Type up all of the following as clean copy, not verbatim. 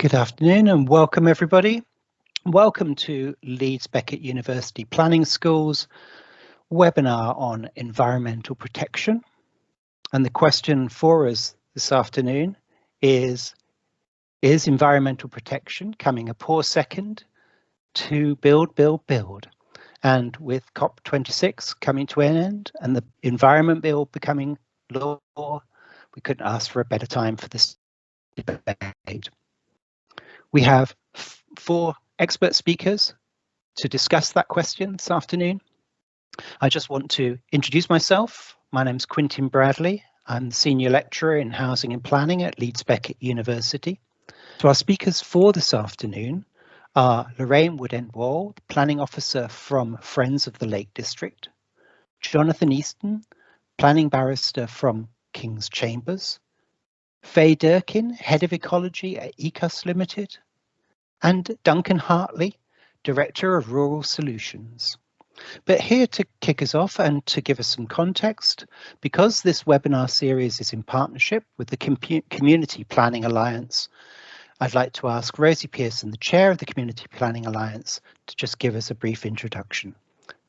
Good afternoon and welcome everybody. Welcome to Leeds Beckett University Planning School's webinar on environmental protection. And the question for us this afternoon is environmental protection coming a poor second to build, build, build? And with COP26 coming to an end and the Environment Bill becoming law, we couldn't ask for a better time for this debate. We have four expert speakers to discuss that question this afternoon. I just want to introduce myself. My name's Quentin Bradley. I'm the Senior Lecturer in Housing and Planning at Leeds Beckett University. So our speakers for this afternoon are Lorraine Wood-End-Wall, Planning Officer from Friends of the Lake District, Jonathan Easton, Planning Barrister from King's Chambers, Faye Durkin, Head of Ecology at ECUS Limited, and Duncan Hartley, Director of Rural Solutions. But here to kick us off and to give us some context, because this webinar series is in partnership with the Community Planning Alliance, I'd like to ask Rosie Pearson, the Chair of the Community Planning Alliance, to just give us a brief introduction.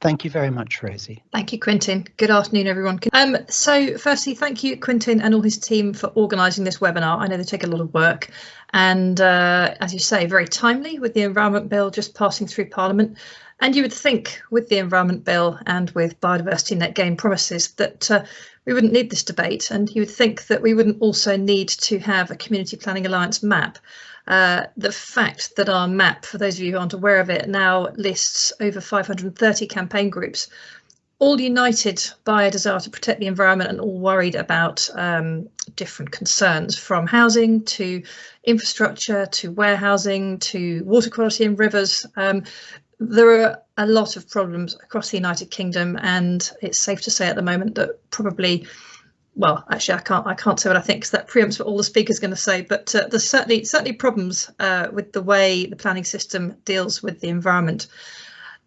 Thank you very much, Rosie. Thank you, Quentin. Good afternoon, everyone. So firstly, thank you, Quentin and all his team for organising this webinar. I know they take a lot of work and, as you say, very timely with the Environment Bill just passing through Parliament. And you would think with the Environment Bill and with biodiversity net gain promises that we wouldn't need this debate, and you would think that we wouldn't also need to have a Community Planning Alliance map. The fact that our map, for those of you who aren't aware of it, now lists over 530 campaign groups, all united by a desire to protect the environment and all worried about different concerns, from housing to infrastructure to warehousing to water quality in rivers. There are a lot of problems across the United Kingdom, and it's safe to say at the moment that probably, well, actually, I can't say what I think because that preempts what all the speakers are going to say. But there's certainly problems with the way the planning system deals with the environment.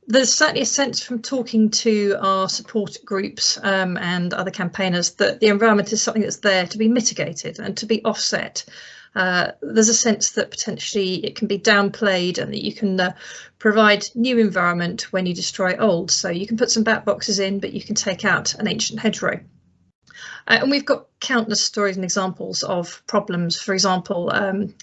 There's certainly a sense from talking to our support groups and other campaigners that the environment is something that's there to be mitigated and to be offset. There's a sense that potentially it can be downplayed and that you can provide new environment when you destroy old. So you can put some bat boxes in, but you can take out an ancient hedgerow. And we've got countless stories and examples of problems. For example,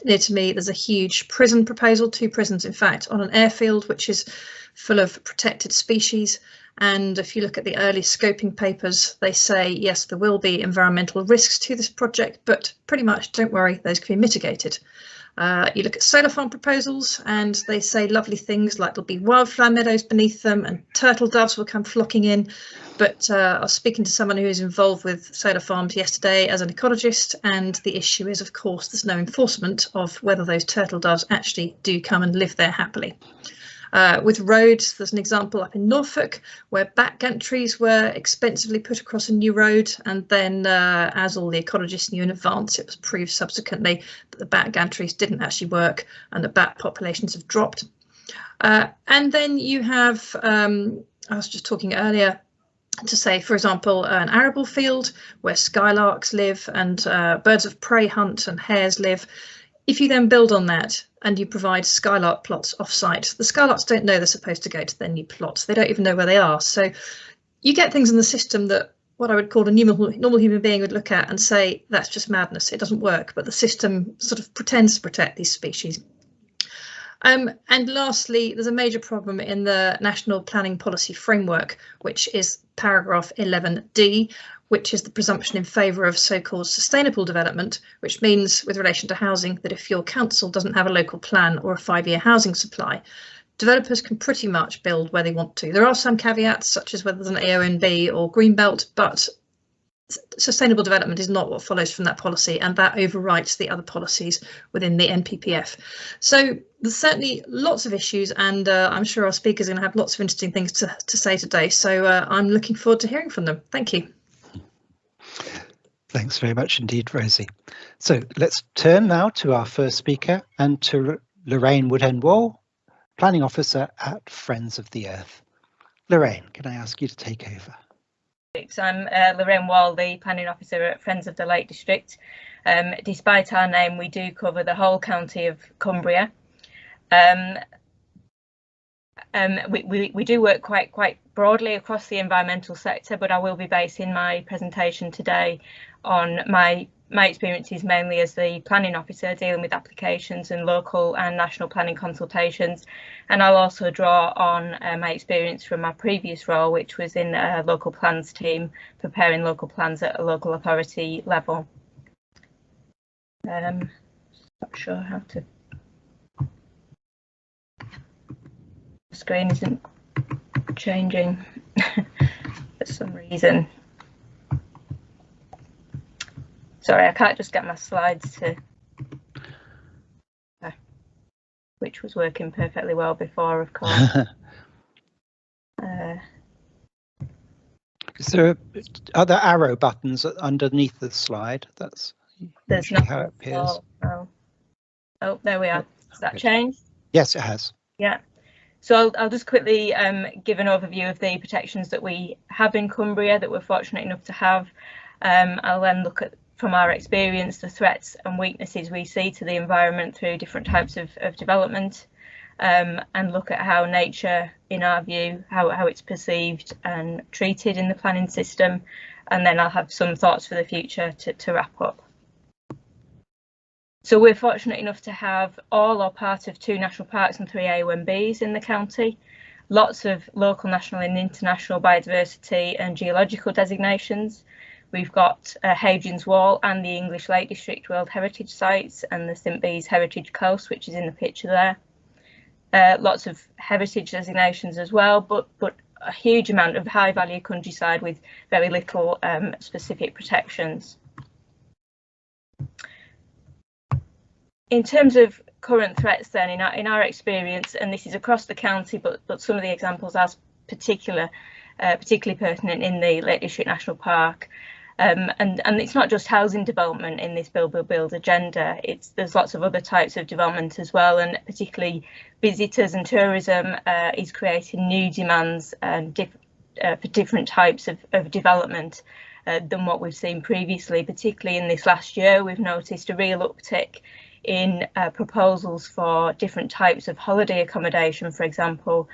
near to me, there's a huge prison proposal, 2 prisons, in fact, on an airfield, which is full of protected species. And if you look at the early scoping papers, they say, yes, there will be environmental risks to this project, but pretty much don't worry, those can be mitigated. You look at solar farm proposals and they say lovely things like there'll be wildflower meadows beneath them and turtle doves will come flocking in. But I was speaking to someone who is involved with solar farms yesterday as an ecologist, and the issue is, of course, there's no enforcement of whether those turtle doves actually do come and live there happily. With roads, there's an example up in Norfolk where bat gantries were expensively put across a new road, and then as all the ecologists knew in advance, it was proved subsequently that the bat gantries didn't actually work and the bat populations have dropped. And then you have, I was just talking earlier, to say, for example, an arable field where skylarks live and birds of prey hunt and hares live. If you then build on that and you provide skylark plots off-site, the skylarks don't know they're supposed to go to their new plots. They don't even know where they are. So you get things in the system that what I would call a normal human being would look at and say, that's just madness. It doesn't work. But the system sort of pretends to protect these species. And lastly, there's a major problem in the National Planning Policy Framework, which is paragraph 11D, which is the presumption in favour of so-called sustainable development, which means with relation to housing that if your council doesn't have a local plan or a 5-year housing supply, developers can pretty much build where they want to. There are some caveats, such as whether there's an AONB or greenbelt, but sustainable development is not what follows from that policy, and that overwrites the other policies within the NPPF. So there's certainly lots of issues, and I'm sure our speakers are going to have lots of interesting things to say today. So I'm looking forward to hearing from them. Thank you. Thanks very much indeed, Rosie. So let's turn now to our first speaker and to Lorraine Wood-End-Wall, Planning Officer at Friends of the Earth. Lorraine, can I ask you to take over? Districts. I'm Lorraine Wall, the Planning Officer at Friends of the Lake District. Despite our name, we do cover the whole county of Cumbria. We do work quite broadly across the environmental sector, but I will be basing my presentation today on my experiences mainly as the planning officer, dealing with applications and local and national planning consultations, and I'll also draw on my experience from my previous role, which was in a local plans team, preparing local plans at a local authority level. Not sure how to. The screen isn't changing for some reason. Sorry, I can't just get my slides to, which was working perfectly well before, of course. Is there are there arrow buttons underneath the slide? That's how it appears. Oh, there we are. Has that changed? Yes, it has. Yeah. So I'll just quickly give an overview of the protections that we have in Cumbria that we're fortunate enough to have. I'll then look at, from our experience, the threats and weaknesses we see to the environment through different types of development, and look at how nature, in our view, how it's perceived and treated in the planning system. And then I'll have some thoughts for the future to wrap up. So we're fortunate enough to have all or part of 2 national parks and 3 AONBs in the county. Lots of local, national and international biodiversity and geological designations. We've got Hadrian's Wall and the English Lake District World Heritage Sites and the St Bees Heritage Coast, which is in the picture there. Lots of heritage designations as well, but a huge amount of high value countryside with very little specific protections. In terms of current threats then, in our experience, and this is across the county, but some of the examples are particularly pertinent in the Lake District National Park. And it's not just housing development in this build agenda, there's lots of other types of development as well, and particularly visitors and tourism is creating new demands for different types of development than what we've seen previously. Particularly in this last year, we've noticed a real uptick in proposals for different types of holiday accommodation, for example,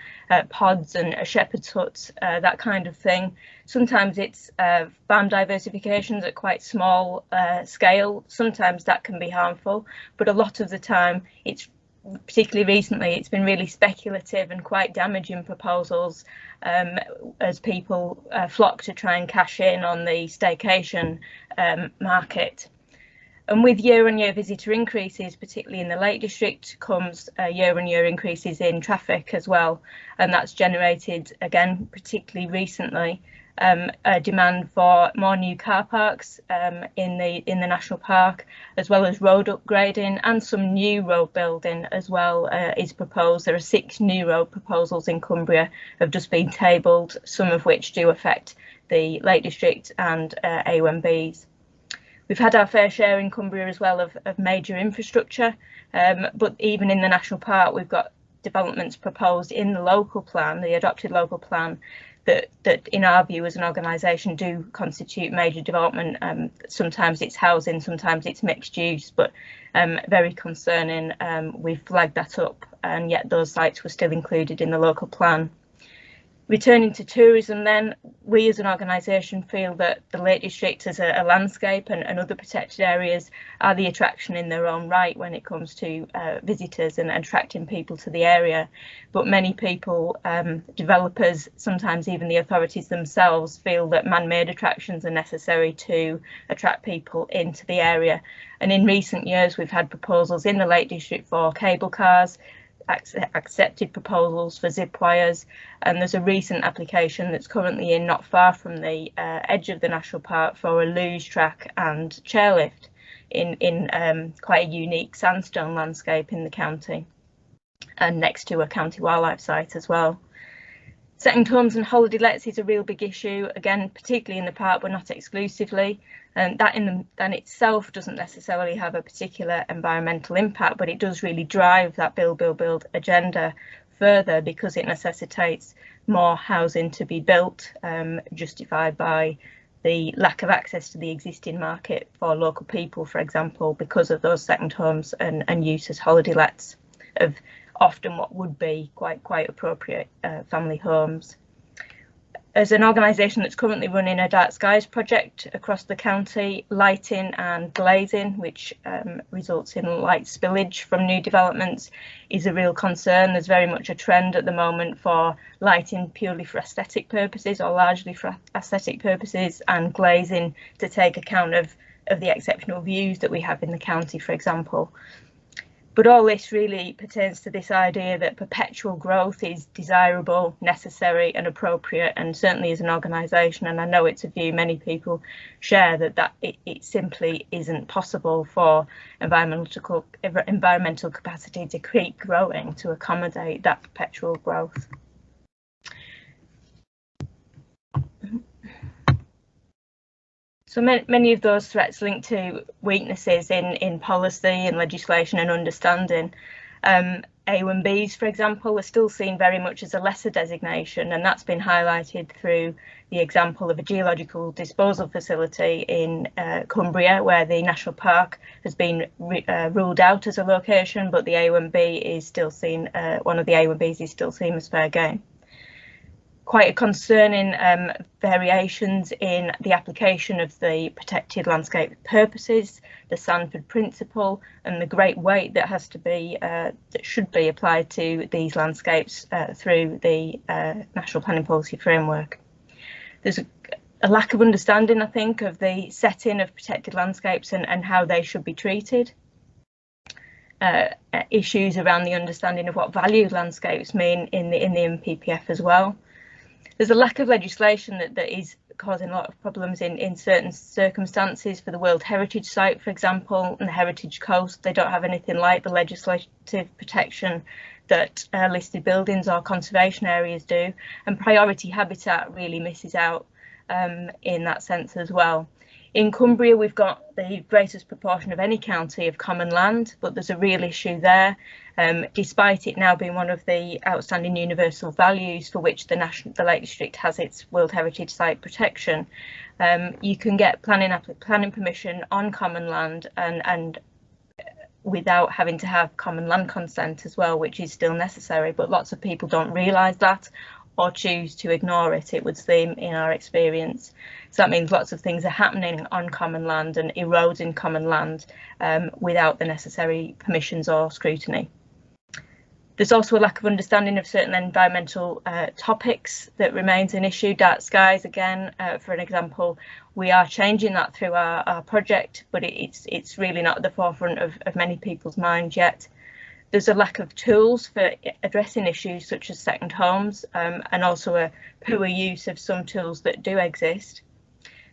pods and shepherd's huts, that kind of thing. Sometimes it's farm diversifications at quite small scale. Sometimes that can be harmful, but a lot of the time, particularly recently, it's been really speculative and quite damaging proposals as people flock to try and cash in on the staycation market. And with year-on-year visitor increases, particularly in the Lake District, comes year-on-year increases in traffic as well. And that's generated, again, particularly recently, a demand for more new car parks in the national park, as well as road upgrading, and some new road building as well is proposed. There are 6 new road proposals in Cumbria have just been tabled, some of which do affect the Lake District and AONBs. We've had our fair share in Cumbria as well of major infrastructure, but even in the national park, we've got developments proposed in the local plan, the adopted local plan, that in our view as an organisation do constitute major development. Sometimes it's housing, sometimes it's mixed use, but very concerning. We've flagged that up, and yet those sites were still included in the local plan. Returning to tourism then, we as an organisation feel that the Lake District as a landscape and other protected areas are the attraction in their own right when it comes to visitors and attracting people to the area. But many people, developers, sometimes even the authorities themselves, feel that man-made attractions are necessary to attract people into the area. And in recent years, we've had proposals in the Lake District for cable cars, accepted proposals for zip wires, and there's a recent application that's currently in not far from the edge of the national park for a luge track and chairlift in quite a unique sandstone landscape in the county, and next to a county wildlife site as well. Second homes and holiday lets is a real big issue, again, particularly in the park, but not exclusively. And that in itself doesn't necessarily have a particular environmental impact, but it does really drive that build agenda further because it necessitates more housing to be built, justified by the lack of access to the existing market for local people, for example, because of those second homes and use as holiday lets of often what would be quite appropriate family homes. As an organisation that's currently running a dark skies project across the county, lighting and glazing, which results in light spillage from new developments, is a real concern. There's very much a trend at the moment for lighting purely for aesthetic purposes, or largely for aesthetic purposes, and glazing to take account of the exceptional views that we have in the county, for example. But all this really pertains to this idea that perpetual growth is desirable, necessary and appropriate, and certainly as an organisation, and I know it's a view many people share, that it simply isn't possible for environmental capacity to keep growing to accommodate that perpetual growth. So many of those threats linked to weaknesses in policy and legislation and understanding. A1Bs, for example, are still seen very much as a lesser designation, and that's been highlighted through the example of a geological disposal facility in Cumbria, where the national park has been ruled out as a location, but the A1B is still seen, one of the A1Bs is still seen as fair game. Quite a concerning variations in the application of the protected landscape purposes, the Sanford principle, and the great weight that has to be that should be applied to these landscapes through the National Planning Policy Framework. There's a lack of understanding, I think, of the setting of protected landscapes and how they should be treated. Issues around the understanding of what valued landscapes mean in the NPPF as well. There's a lack of legislation that is causing a lot of problems in certain circumstances. For the World Heritage Site, for example, and the Heritage Coast, they don't have anything like the legislative protection that listed buildings or conservation areas do, and priority habitat really misses out in that sense as well. In Cumbria, we've got the greatest proportion of any county of common land, but there's a real issue there. Despite it now being one of the outstanding universal values for which the Lake District has its World Heritage Site protection, you can get planning permission on common land and without having to have common land consent as well, which is still necessary, but lots of people don't realise that or choose to ignore it, it would seem, in our experience. So that means lots of things are happening on common land and eroding common land without the necessary permissions or scrutiny. There's also a lack of understanding of certain environmental topics that remains an issue. Dark skies, again, for an example, we are changing that through our project, but it's really not at the forefront of many people's minds yet. There's a lack of tools for addressing issues such as second homes and also a poor use of some tools that do exist.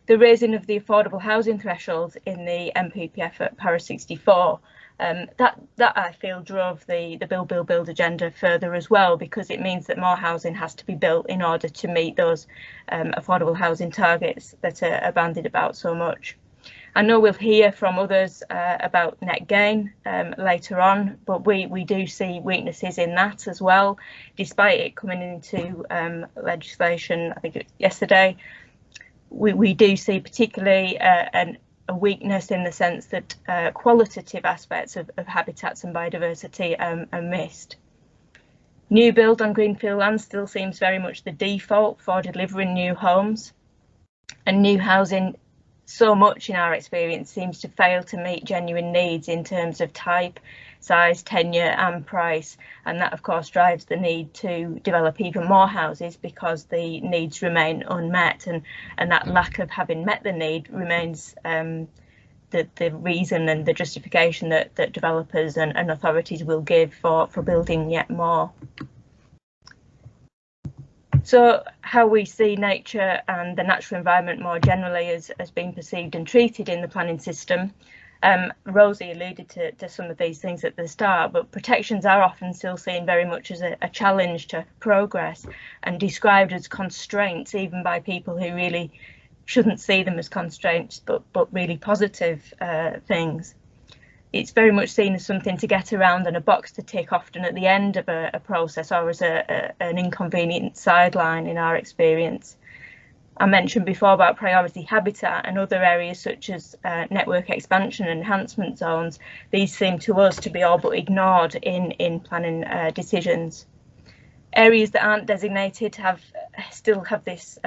The raising of the affordable housing threshold in the NPPF at Para 64, that I feel drove the build agenda further as well, because it means that more housing has to be built in order to meet those affordable housing targets that are bandied about so much. I know we'll hear from others about net gain later on, but we do see weaknesses in that as well, despite it coming into legislation, I think it was yesterday. We do see particularly a weakness in the sense that qualitative aspects of habitats and biodiversity are missed. New build on greenfield land still seems very much the default for delivering new homes, and new housing, so much in our experience, seems to fail to meet genuine needs in terms of type, size, tenure and price, and that of course drives the need to develop even more houses because the needs remain unmet, and that lack of having met the need remains the reason and the justification that developers and authorities will give for building yet more. So how we see nature and the natural environment more generally as being perceived and treated in the planning system. Rosie alluded to some of these things at the start, but protections are often still seen very much as a challenge to progress and described as constraints, even by people who really shouldn't see them as constraints, but really positive things. it's very much seen as something to get around and a box to tick often at the end of a process, or as an inconvenient sideline in our experience. I mentioned before about priority habitat and other areas such as network expansion and enhancement zones. These seem to us to be all but ignored in planning decisions. Areas that aren't designated still have this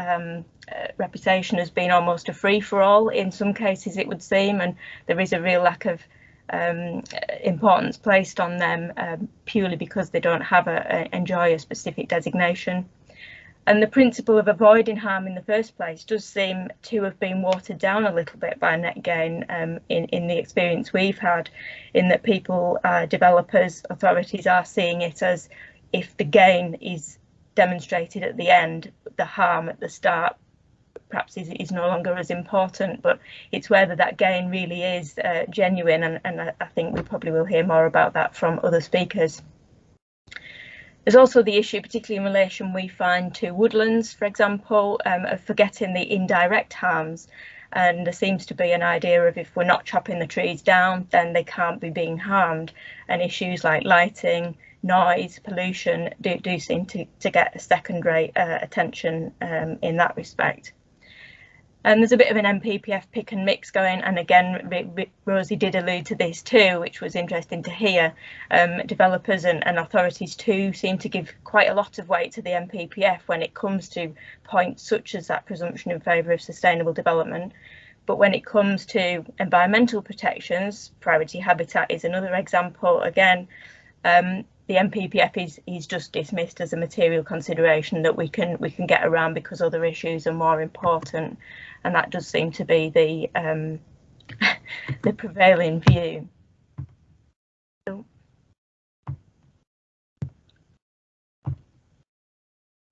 reputation as being almost a free-for-all in some cases, it would seem, and there is a real lack of importance placed on them purely because they don't have enjoy a specific designation. And the principle of avoiding harm in the first place does seem to have been watered down a little bit by net gain in the experience we've had, in that people, developers, authorities are seeing it as, if the gain is demonstrated at the end, the harm at the start perhaps is no longer as important, but it's whether that gain really is genuine, and I think we probably will hear more about that from other speakers. There's also the issue, particularly in relation, we find, to woodlands, for example, of forgetting the indirect harms. And there seems to be an idea of, if we're not chopping the trees down, then they can't be being harmed. And issues like lighting, noise, pollution do seem to get a second-rate attention in that respect. And there's a bit of an MPPF pick and mix going, and again, Rosie did allude to this too, which was interesting to hear. Developers and authorities too seem to give quite a lot of weight to the MPPF when it comes to points such as that presumption in favour of sustainable development. But when it comes to environmental protections, priority habitat is another example. Again, the MPPF is just dismissed as a material consideration that we can get around because other issues are more important, and that does seem to be the the prevailing view.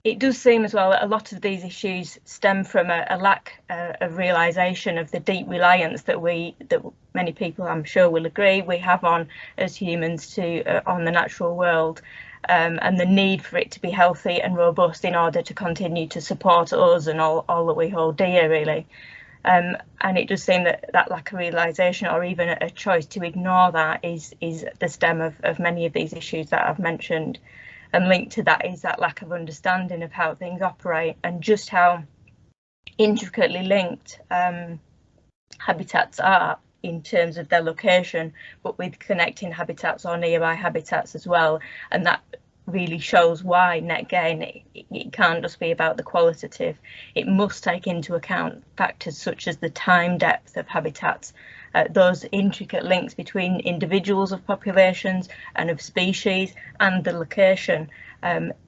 It does seem as well that a lot of these issues stem from a lack of realisation of the deep reliance that many people, I'm sure, will agree, we have on, as humans, on the natural world, and the need for it to be healthy and robust in order to continue to support us and all that we hold dear, really. And it does seem that lack of realisation, or even a choice to ignore that, is the stem of many of these issues that I've mentioned. And linked to that is that lack of understanding of how things operate and just how intricately linked habitats are in terms of their location, but with connecting habitats or nearby habitats as well. And that really shows why net gain, it can't just be about the qualitative. It must take into account factors such as the time depth of habitats, those intricate links between individuals of populations and of species, and the location.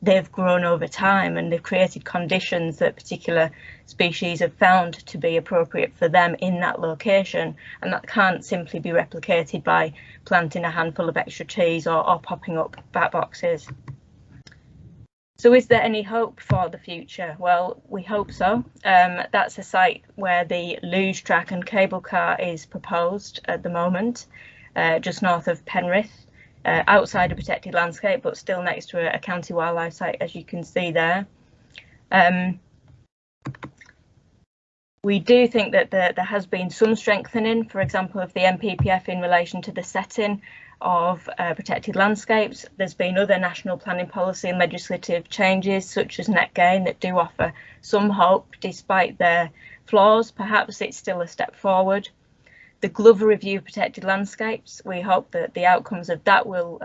They've grown over time, and they've created conditions that particular species have found to be appropriate for them in that location, and that can't simply be replicated by planting a handful of extra trees or popping up bat boxes. So is there any hope for the future? Well, we hope so. That's a site where the luge track and cable car is proposed at the moment, just north of Penrith, outside a protected landscape, but still next to a county wildlife site, as you can see there. We do think that there has been some strengthening, for example, of the MPPF in relation to the setting of protected landscapes. There's been other national planning policy and legislative changes, such as net gain, that do offer some hope despite their flaws. Perhaps it's still a step forward. The Glover review of protected landscapes, we hope that the outcomes of that will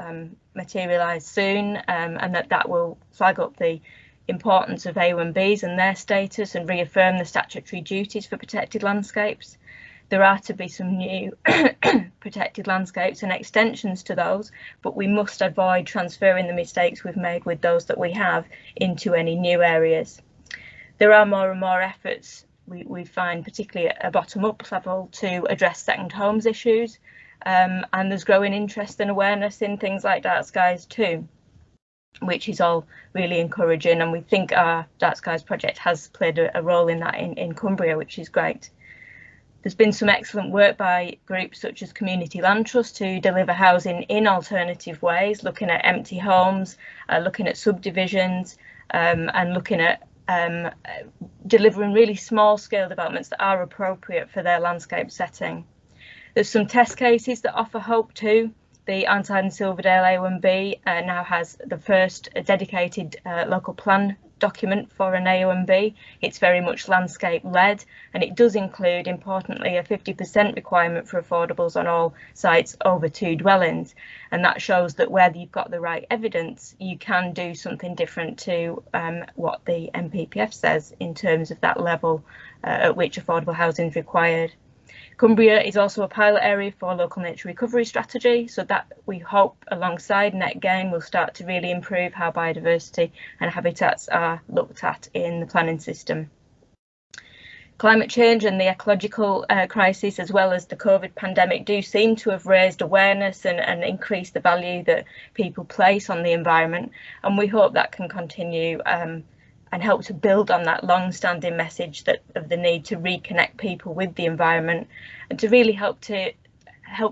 materialise soon, and that will flag up the importance of A1Bs and their status and reaffirm the statutory duties for protected landscapes. There are to be some new protected landscapes and extensions to those, but we must avoid transferring the mistakes we've made with those that we have into any new areas. There are more and more efforts, we find, particularly at a bottom-up level, to address second homes issues, and there's growing interest and awareness in things like dark skies too, which is all really encouraging, and we think our Dark Skies project has played a role in that in Cumbria, which is great. There's been some excellent work by groups such as Community Land Trust to deliver housing in alternative ways, looking at empty homes, looking at subdivisions, and looking at delivering really small scale developments that are appropriate for their landscape setting. There's some test cases that offer hope too. The Arnside and Silverdale A1B now has the first dedicated local plan document for an AONB. It's very much landscape led, and it does include, importantly, a 50% requirement for affordables on all sites over 2 dwellings, and that shows that where you've got the right evidence, you can do something different to what the NPPF says in terms of that level at which affordable housing is required. Cumbria is also a pilot area for local nature recovery strategy, so that we hope alongside net gain will start to really improve how biodiversity and habitats are looked at in the planning system. Climate change and the ecological crisis, as well as the COVID pandemic, do seem to have raised awareness and increased the value that people place on the environment, and we hope that can continue and help to build on that long-standing message that of the need to reconnect people with the environment, and to really help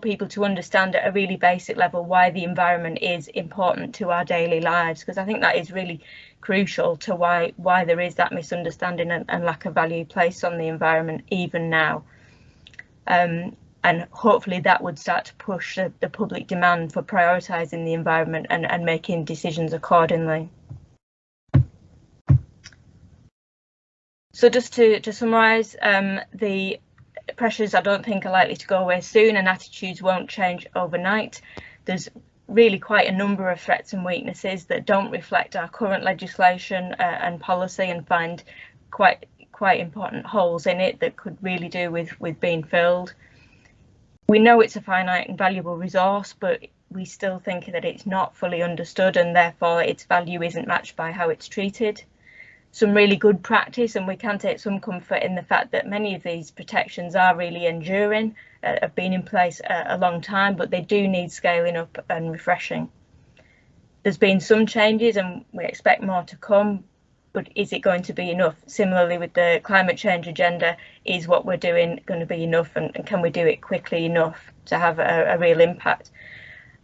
people to understand at a really basic level why the environment is important to our daily lives, because I think that is really crucial to why there is that misunderstanding and lack of value placed on the environment even now. And hopefully that would start to push the public demand for prioritising the environment and making decisions accordingly. So just to summarise, the pressures I don't think are likely to go away soon, and attitudes won't change overnight. There's really quite a number of threats and weaknesses that don't reflect our current legislation and policy, and find quite important holes in it that could really do with being filled. We know it's a finite and valuable resource, but we still think that it's not fully understood, and therefore its value isn't matched by how it's treated. Some really good practice, and we can take some comfort in the fact that many of these protections are really enduring, have been in place a long time, but they do need scaling up and refreshing. There's been some changes and we expect more to come, but is it going to be enough? Similarly with the climate change agenda, is what we're doing going to be enough, and can we do it quickly enough to have a real impact?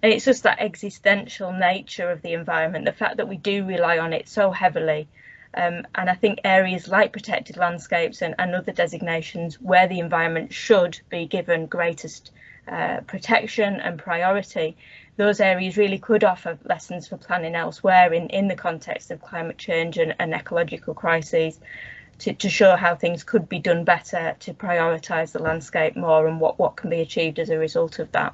And it's just that existential nature of the environment, the fact that we do rely on it so heavily. And I think areas like protected landscapes and other designations where the environment should be given greatest protection and priority, those areas really could offer lessons for planning elsewhere in the context of climate change and ecological crises, to show how things could be done better to prioritise the landscape more and what can be achieved as a result of that.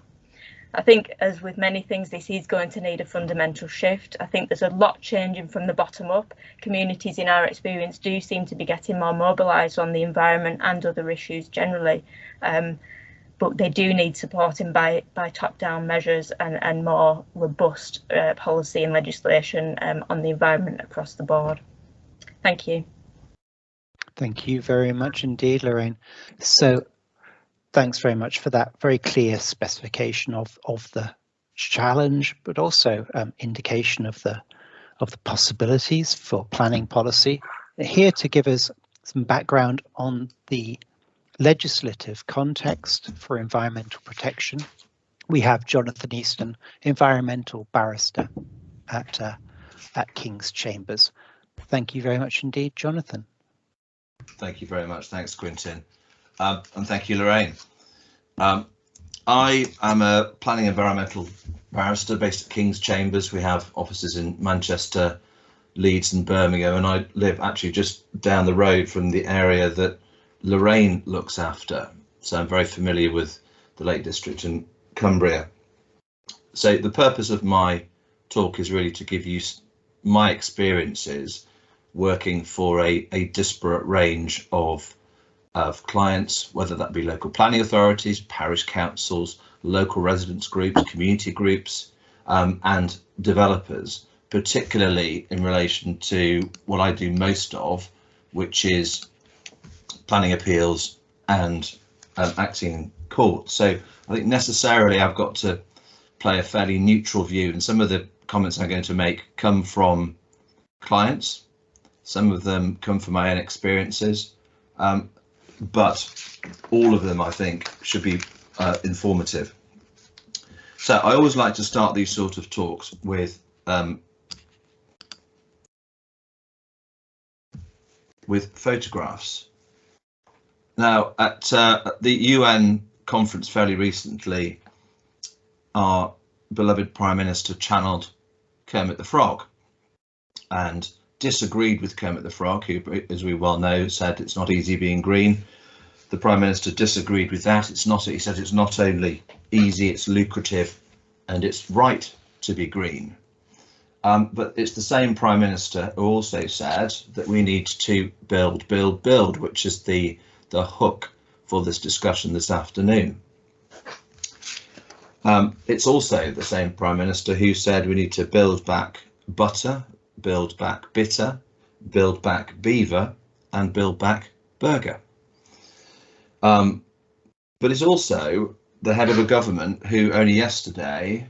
I think, as with many things, this is going to need a fundamental shift. I think there's a lot changing from the bottom up. Communities, in our experience, do seem to be getting more mobilised on the environment and other issues generally, but they do need supporting by top-down measures and more robust policy and legislation on the environment across the board. Thank you. Thank you very much indeed, Lorraine. So thanks very much for that very clear specification of the challenge, but also indication of the possibilities for planning policy. Here to give us some background on the legislative context for environmental protection, we have Jonathan Easton, environmental barrister at King's Chambers. Thank you very much indeed, Jonathan. Thank you very much. Thanks, Quintin. And thank you, Lorraine. I am a planning environmental barrister based at King's Chambers. We have offices in Manchester, Leeds and Birmingham, and I live actually just down the road from the area that Lorraine looks after. So I'm very familiar with the Lake District and Cumbria. So the purpose of my talk is really to give you my experiences working for a disparate range of clients, whether that be local planning authorities, parish councils, local residents groups, community groups, and developers, particularly in relation to what I do most of, which is planning appeals and acting in court. So I think necessarily I've got to play a fairly neutral view, and some of the comments I'm going to make come from clients, some of them come from my own experiences, but all of them I think should be informative. So I always like to start these sort of talks with photographs. Now at the UN conference fairly recently, our beloved Prime Minister channeled Kermit the Frog and disagreed with Kermit the Frog, who, as we well know, said it's not easy being green. The Prime Minister disagreed with that. He said it's not only easy, it's lucrative, and it's right to be green. But it's the same Prime Minister who also said that we need to build, which is the hook for this discussion this afternoon. It's also the same Prime Minister who said we need to build back butter, build back bitter, build back beaver, and build back burger. But it's also the head of a government who only yesterday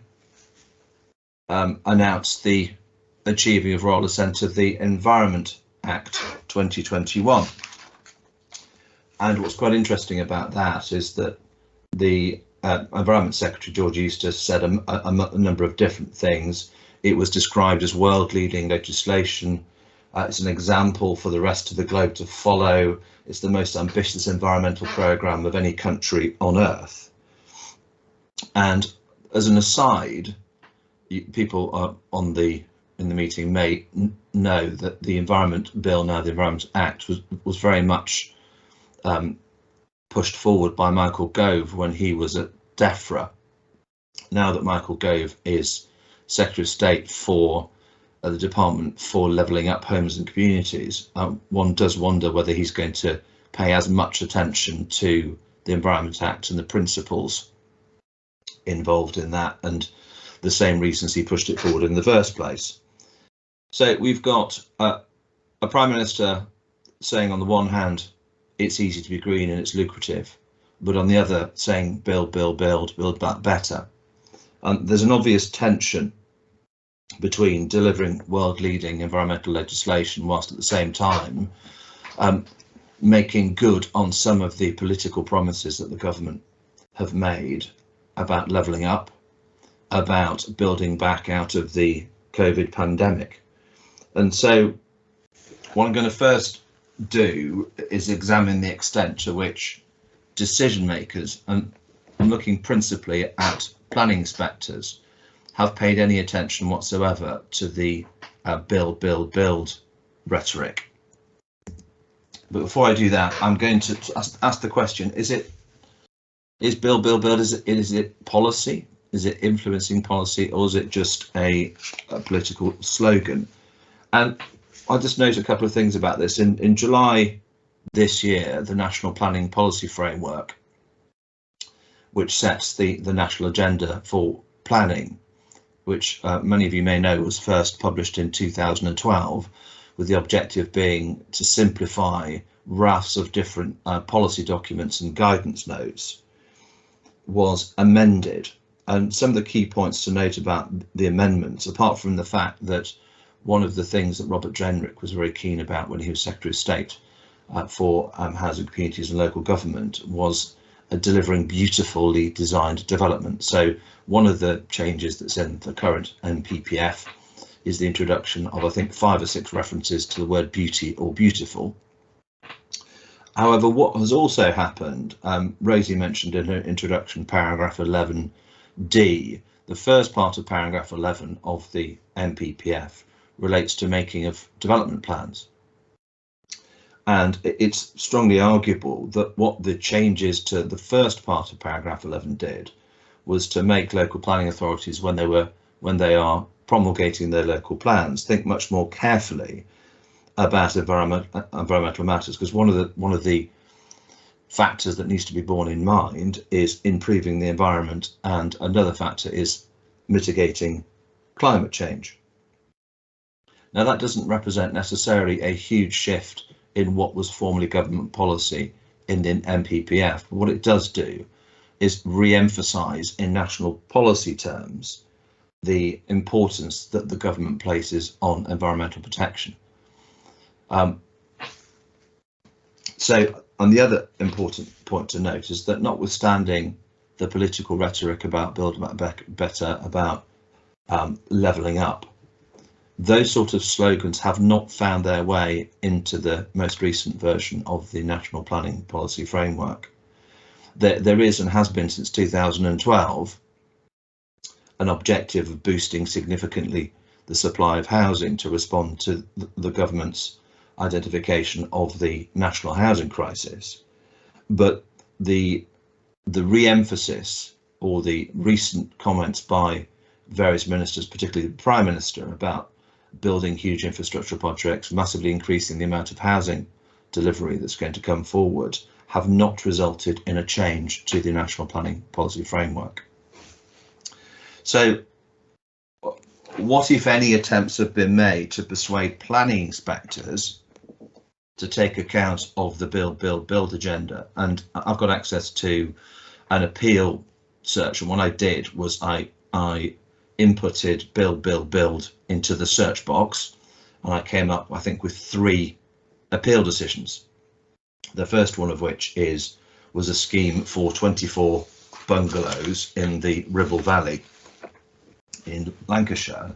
announced the achieving of royal assent of the Environment Act 2021. And what's quite interesting about that is that the Environment Secretary George Easton said a number of different things. It was described as world-leading legislation. It's an example for the rest of the globe to follow. It's the most ambitious environmental programme of any country on earth. And as an aside, people are in the meeting may know that the Environment Bill, now the Environment Act, was very much pushed forward by Michael Gove when he was at DEFRA. Now that Michael Gove is Secretary of State for the Department for Levelling Up Homes and Communities, one does wonder whether he's going to pay as much attention to the Environment Act and the principles involved in that, and the same reasons he pushed it forward in the first place. So we've got a Prime Minister saying on the one hand it's easy to be green and it's lucrative, but on the other saying build back better. There's an obvious tension between delivering world-leading environmental legislation whilst at the same time making good on some of the political promises that the government have made about levelling up, about building back out of the COVID pandemic. And so what I'm going to first do is examine the extent to which decision makers, and I'm looking principally at planning inspectors, have paid any attention whatsoever to the build rhetoric. But before I do that, I'm going to ask the question: is build? Is it policy? Is it influencing policy, or is it just a political slogan? And I'll just note a couple of things about this. In July this year, the National Planning Policy Framework, which sets the national agenda for planning, which many of you may know was first published in 2012, with the objective being to simplify rafts of different policy documents and guidance notes, was amended. And some of the key points to note about the amendments, apart from the fact that one of the things that Robert Jenrick was very keen about when he was Secretary of State for housing, communities and local government, was delivering beautifully designed development. So one of the changes that's in the current NPPF is the introduction of, I think, 5 or 6 references to the word beauty or beautiful. However, what has also happened, Rosie mentioned in her introduction paragraph 11D, the first part of paragraph 11 of the NPPF relates to making of development plans. And it's strongly arguable that what the changes to the first part of paragraph 11 did was to make local planning authorities, when they are promulgating their local plans, think much more carefully about environmental matters, because one of the factors that needs to be borne in mind is improving the environment, and another factor is mitigating climate change. Now, that doesn't represent necessarily a huge shift in what was formerly government policy in the NPPF. But what it does do is re-emphasise in national policy terms the importance that the government places on environmental protection. So, and the other important point to note is that, notwithstanding the political rhetoric about build back better, about levelling up, those sort of slogans have not found their way into the most recent version of the National Planning Policy Framework. there is and has been since 2012 an objective of boosting significantly the supply of housing to respond to the government's identification of the national housing crisis. But the re-emphasis or the recent comments by various ministers, particularly the Prime Minister, about building huge infrastructure projects, massively increasing the amount of housing delivery that's going to come forward, have not resulted in a change to the national planning policy framework. So what, if any, attempts have been made to persuade planning inspectors to take account of the build agenda? And I've got access to an appeal search, and what I did was I inputted build into the search box, and I came up, I think, with 3 appeal decisions. The first one of which was a scheme for 24 bungalows in the Ribble Valley in Lancashire,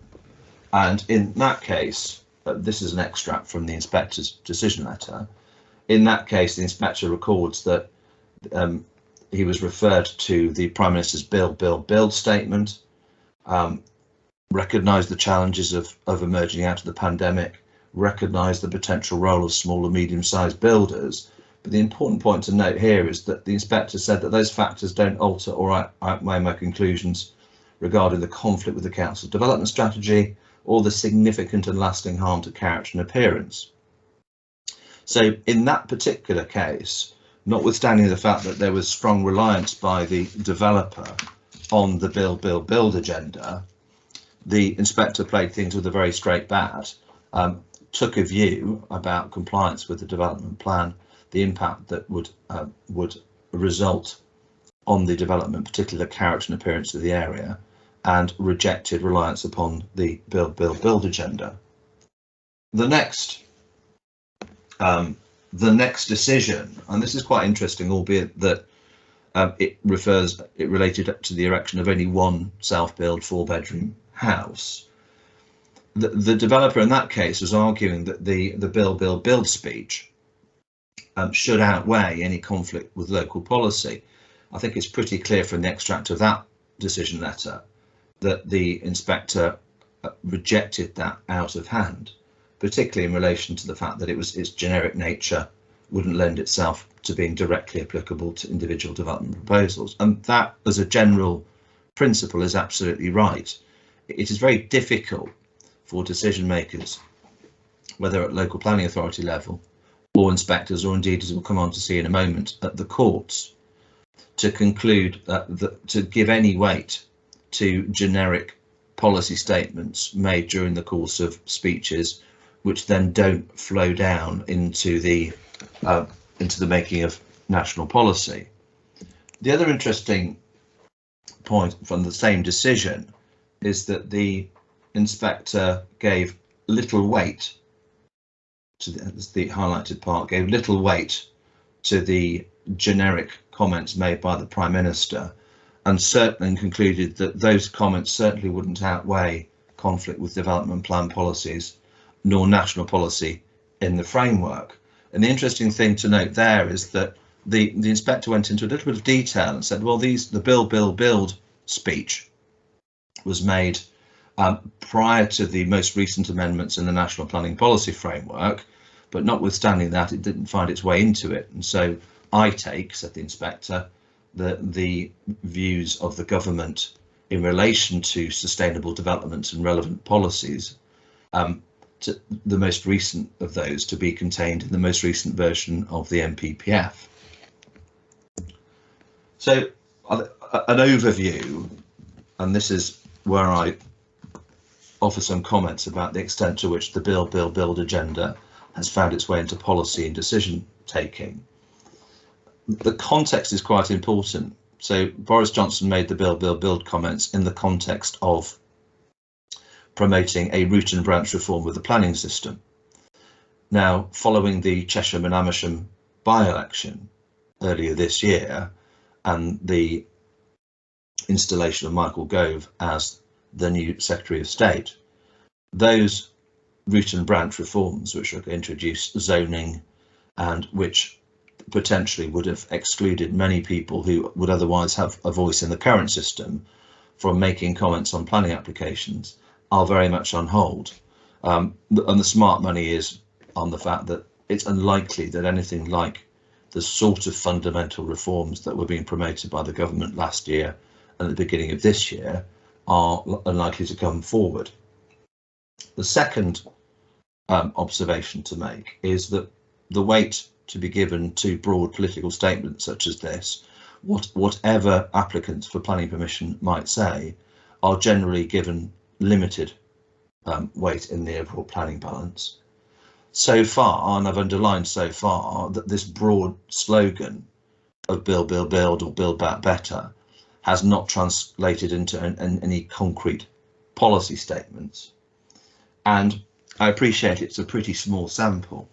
and in that case, this is an extract from the inspector's decision letter. In that case, the inspector records that he was referred to the Prime Minister's build statement, recognised the challenges of emerging out of the pandemic, recognised the potential role of small and medium-sized builders. But the important point to note here is that the inspector said that those factors don't alter or outweigh my conclusions regarding the conflict with the council's development strategy or the significant and lasting harm to character and appearance. So in that particular case, notwithstanding the fact that there was strong reliance by the developer on the build agenda, the inspector played things with a very straight bat, took a view about compliance with the development plan, the impact that would result on the development, particularly the character and appearance of the area, and rejected reliance upon the build agenda. The next decision, and this is quite interesting, albeit that it related to the erection of only one self-build 4-bedroom house. The developer in that case was arguing that the build speech should outweigh any conflict with local policy. I think it's pretty clear from the extract of that decision letter that the inspector rejected that out of hand, particularly in relation to the fact that its generic nature wouldn't lend itself to being directly applicable to individual development proposals. And that, as a general principle, is absolutely right. It is very difficult for decision makers, whether at local planning authority level or inspectors, or indeed, as we'll come on to see in a moment, at the courts, to conclude to give any weight to generic policy statements made during the course of speeches, which then don't flow down into the making of national policy. The other interesting point from the same decision is that the inspector gave little weight to the highlighted part, gave little weight to the generic comments made by the Prime Minister, and certainly concluded that those comments certainly wouldn't outweigh conflict with development plan policies nor national policy in the framework. And the interesting thing to note there is that the inspector went into a little bit of detail and said, well, the build speech was made prior to the most recent amendments in the national planning policy framework, but notwithstanding that, it didn't find its way into it. And so I take, said the inspector, the views of the government in relation to sustainable development and relevant policies, to the most recent of those to be contained in the most recent version of the NPPF. So an overview, and this is where I offer some comments about the extent to which the build agenda has found its way into policy and decision taking. The context is quite important. So Boris Johnson made the build comments in the context of promoting a root and branch reform of the planning system. Now, following the Chesham and Amersham by-election earlier this year and the installation of Michael Gove as the new Secretary of State, those root and branch reforms, which are introduced zoning and which potentially would have excluded many people who would otherwise have a voice in the current system from making comments on planning applications are very much on hold. And the smart money is on the fact that it's unlikely that anything like the sort of fundamental reforms that were being promoted by the government last year and at the beginning of this year are unlikely to come forward. The second observation to make is that the weight to be given to broad political statements such as this, whatever applicants for planning permission might say, are generally given limited weight in the overall planning balance. So far, and I've underlined so far, that this broad slogan of build, build, build or build back better has not translated into any concrete policy statements. And I appreciate it's a pretty small sample,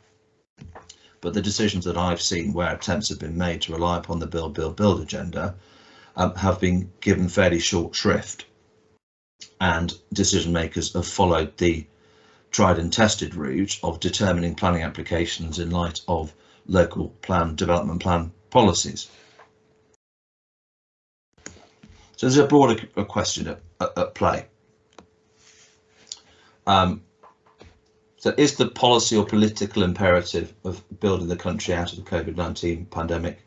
but the decisions that I've seen where attempts have been made to rely upon the build, build, build agenda have been given fairly short shrift, and decision makers have followed the tried and tested route of determining planning applications in light of local plan, development plan policies. So there's a broader question at play. So is the policy or political imperative of building the country out of the COVID-19 pandemic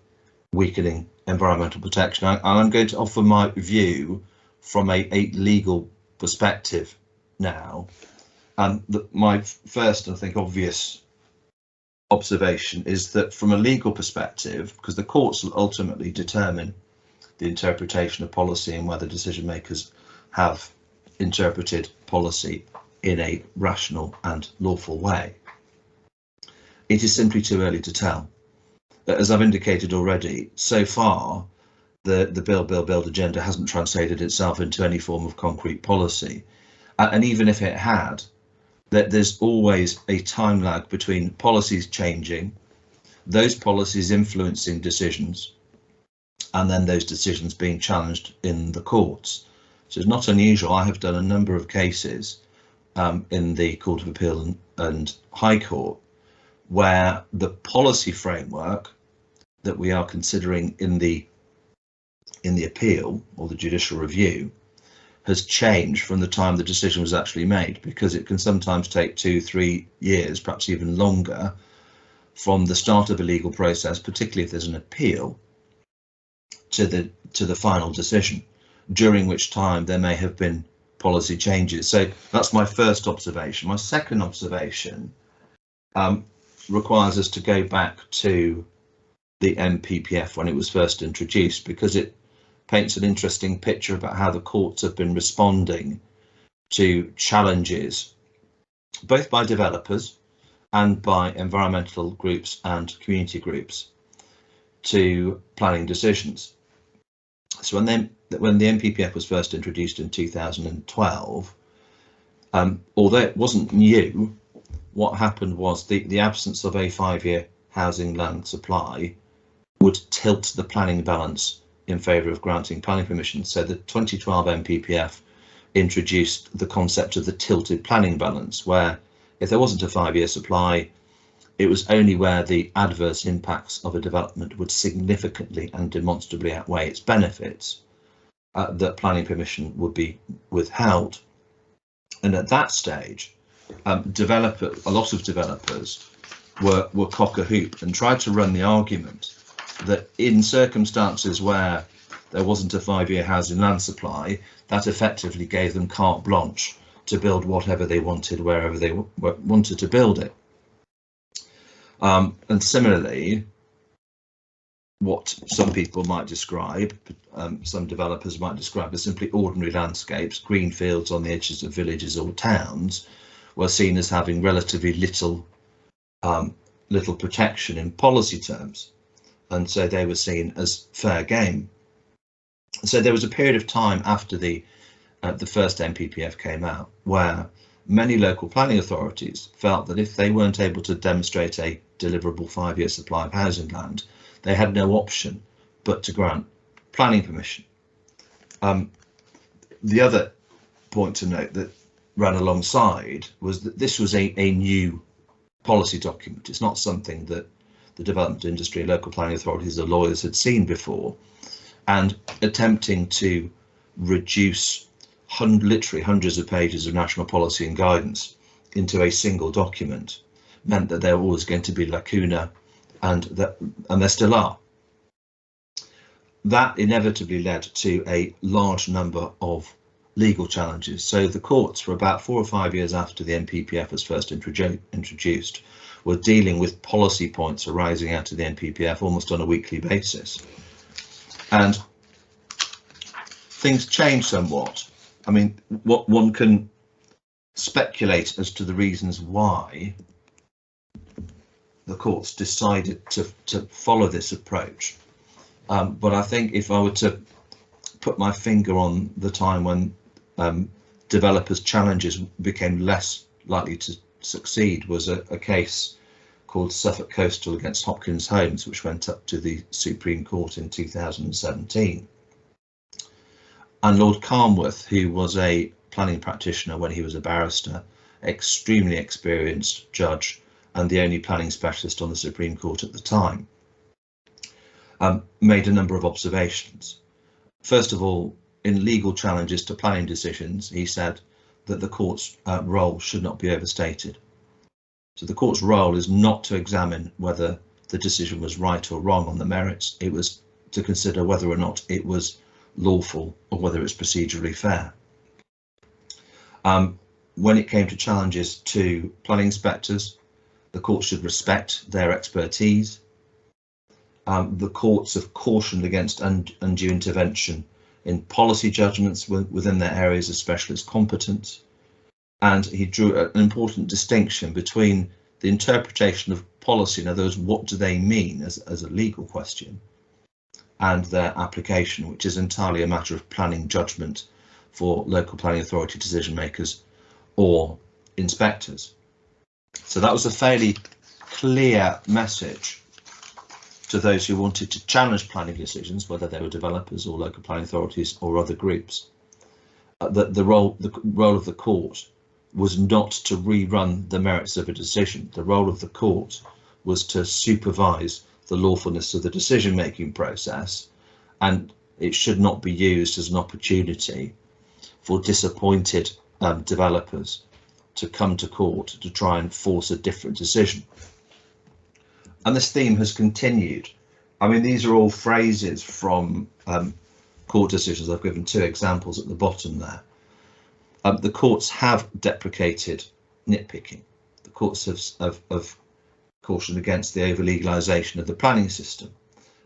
weakening environmental protection? I'm going to offer my view from a legal perspective now. And my first, I think, obvious observation is that from a legal perspective, because the courts will ultimately determine the interpretation of policy and whether decision makers have interpreted policy in a rational and lawful way, it is simply too early to tell. As I've indicated already, so far the build, build, build agenda hasn't translated itself into any form of concrete policy, and even if it had, there's always a time lag between policies changing, those policies influencing decisions, and then those decisions being challenged in the courts. So it's not unusual. I have done a number of cases in the Court of Appeal and High Court where the policy framework that we are considering in the appeal or the judicial review has changed from the time the decision was actually made, because it can sometimes take 2-3 years, perhaps even longer, from the start of a legal process, particularly if there's an appeal, to the final decision, during which time there may have been policy changes. So that's my first observation. My second observation requires us to go back to the MPPF when it was first introduced, because it paints an interesting picture about how the courts have been responding to challenges, both by developers and by environmental groups and community groups, to planning decisions. So when the MPPF was first introduced in 2012, although it wasn't new, what happened was the absence of a 5-year housing land supply would tilt the planning balance in favour of granting planning permission. So the 2012 MPPF introduced the concept of the tilted planning balance, where if there wasn't a 5-year supply, it was only where the adverse impacts of a development would significantly and demonstrably outweigh its benefits that planning permission would be withheld. And at that stage, a lot of developers were cock a hoop and tried to run the argument that in circumstances where there wasn't a 5-year housing land supply, that effectively gave them carte blanche to build whatever they wanted, wherever they wanted to build it. And similarly, what some people might describe, some developers might describe as simply ordinary landscapes, green fields on the edges of villages or towns, were seen as having relatively little protection in policy terms, and so they were seen as fair game. So there was a period of time after the first MPPF came out where many local planning authorities felt that if they weren't able to demonstrate a deliverable 5-year supply of housing land, they had no option but to grant planning permission. The other point to note that ran alongside was that this was a new policy document. It's not something that the development industry, local planning authorities, the lawyers had seen before, and attempting to reduce literally hundreds of pages of national policy and guidance into a single document meant that there were always going to be lacuna, and there still are. That inevitably led to a large number of legal challenges. So the courts, for about 4 or 5 years after the NPPF was first introduced, were dealing with policy points arising out of the NPPF almost on a weekly basis. And things changed somewhat. I mean, what one can speculate as to the reasons why the courts decided to follow this approach. But I think if I were to put my finger on the time when developers' challenges became less likely to succeed, was a case called Suffolk Coastal against Hopkins Homes, which went up to the Supreme Court in 2017. And Lord Carnworth, who was a planning practitioner when he was a barrister, extremely experienced judge and the only planning specialist on the Supreme Court at the time, made a number of observations. First of all, in legal challenges to planning decisions, he said that the court's role should not be overstated. So the court's role is not to examine whether the decision was right or wrong on the merits. It was to consider whether or not it was lawful or whether it's procedurally fair. When it came to challenges to planning inspectors, the court should respect their expertise. The courts have cautioned against undue intervention in policy judgments within their areas of specialist competence. And he drew an important distinction between the interpretation of policy, in other words, what do they mean as a legal question, and their application, which is entirely a matter of planning judgment for local planning authority decision makers or inspectors. So that was a fairly clear message to those who wanted to challenge planning decisions, whether they were developers or local planning authorities or other groups. The role of the court was not to rerun the merits of a decision. The role of the court was to supervise the lawfulness of the decision-making process, and it should not be used as an opportunity for disappointed developers to come to court to try and force a different decision. And this theme has continued. I mean, these are all phrases from court decisions. I've given 2 examples at the bottom there. The courts have deprecated nitpicking. The courts have cautioned against the over-legalisation of the planning system,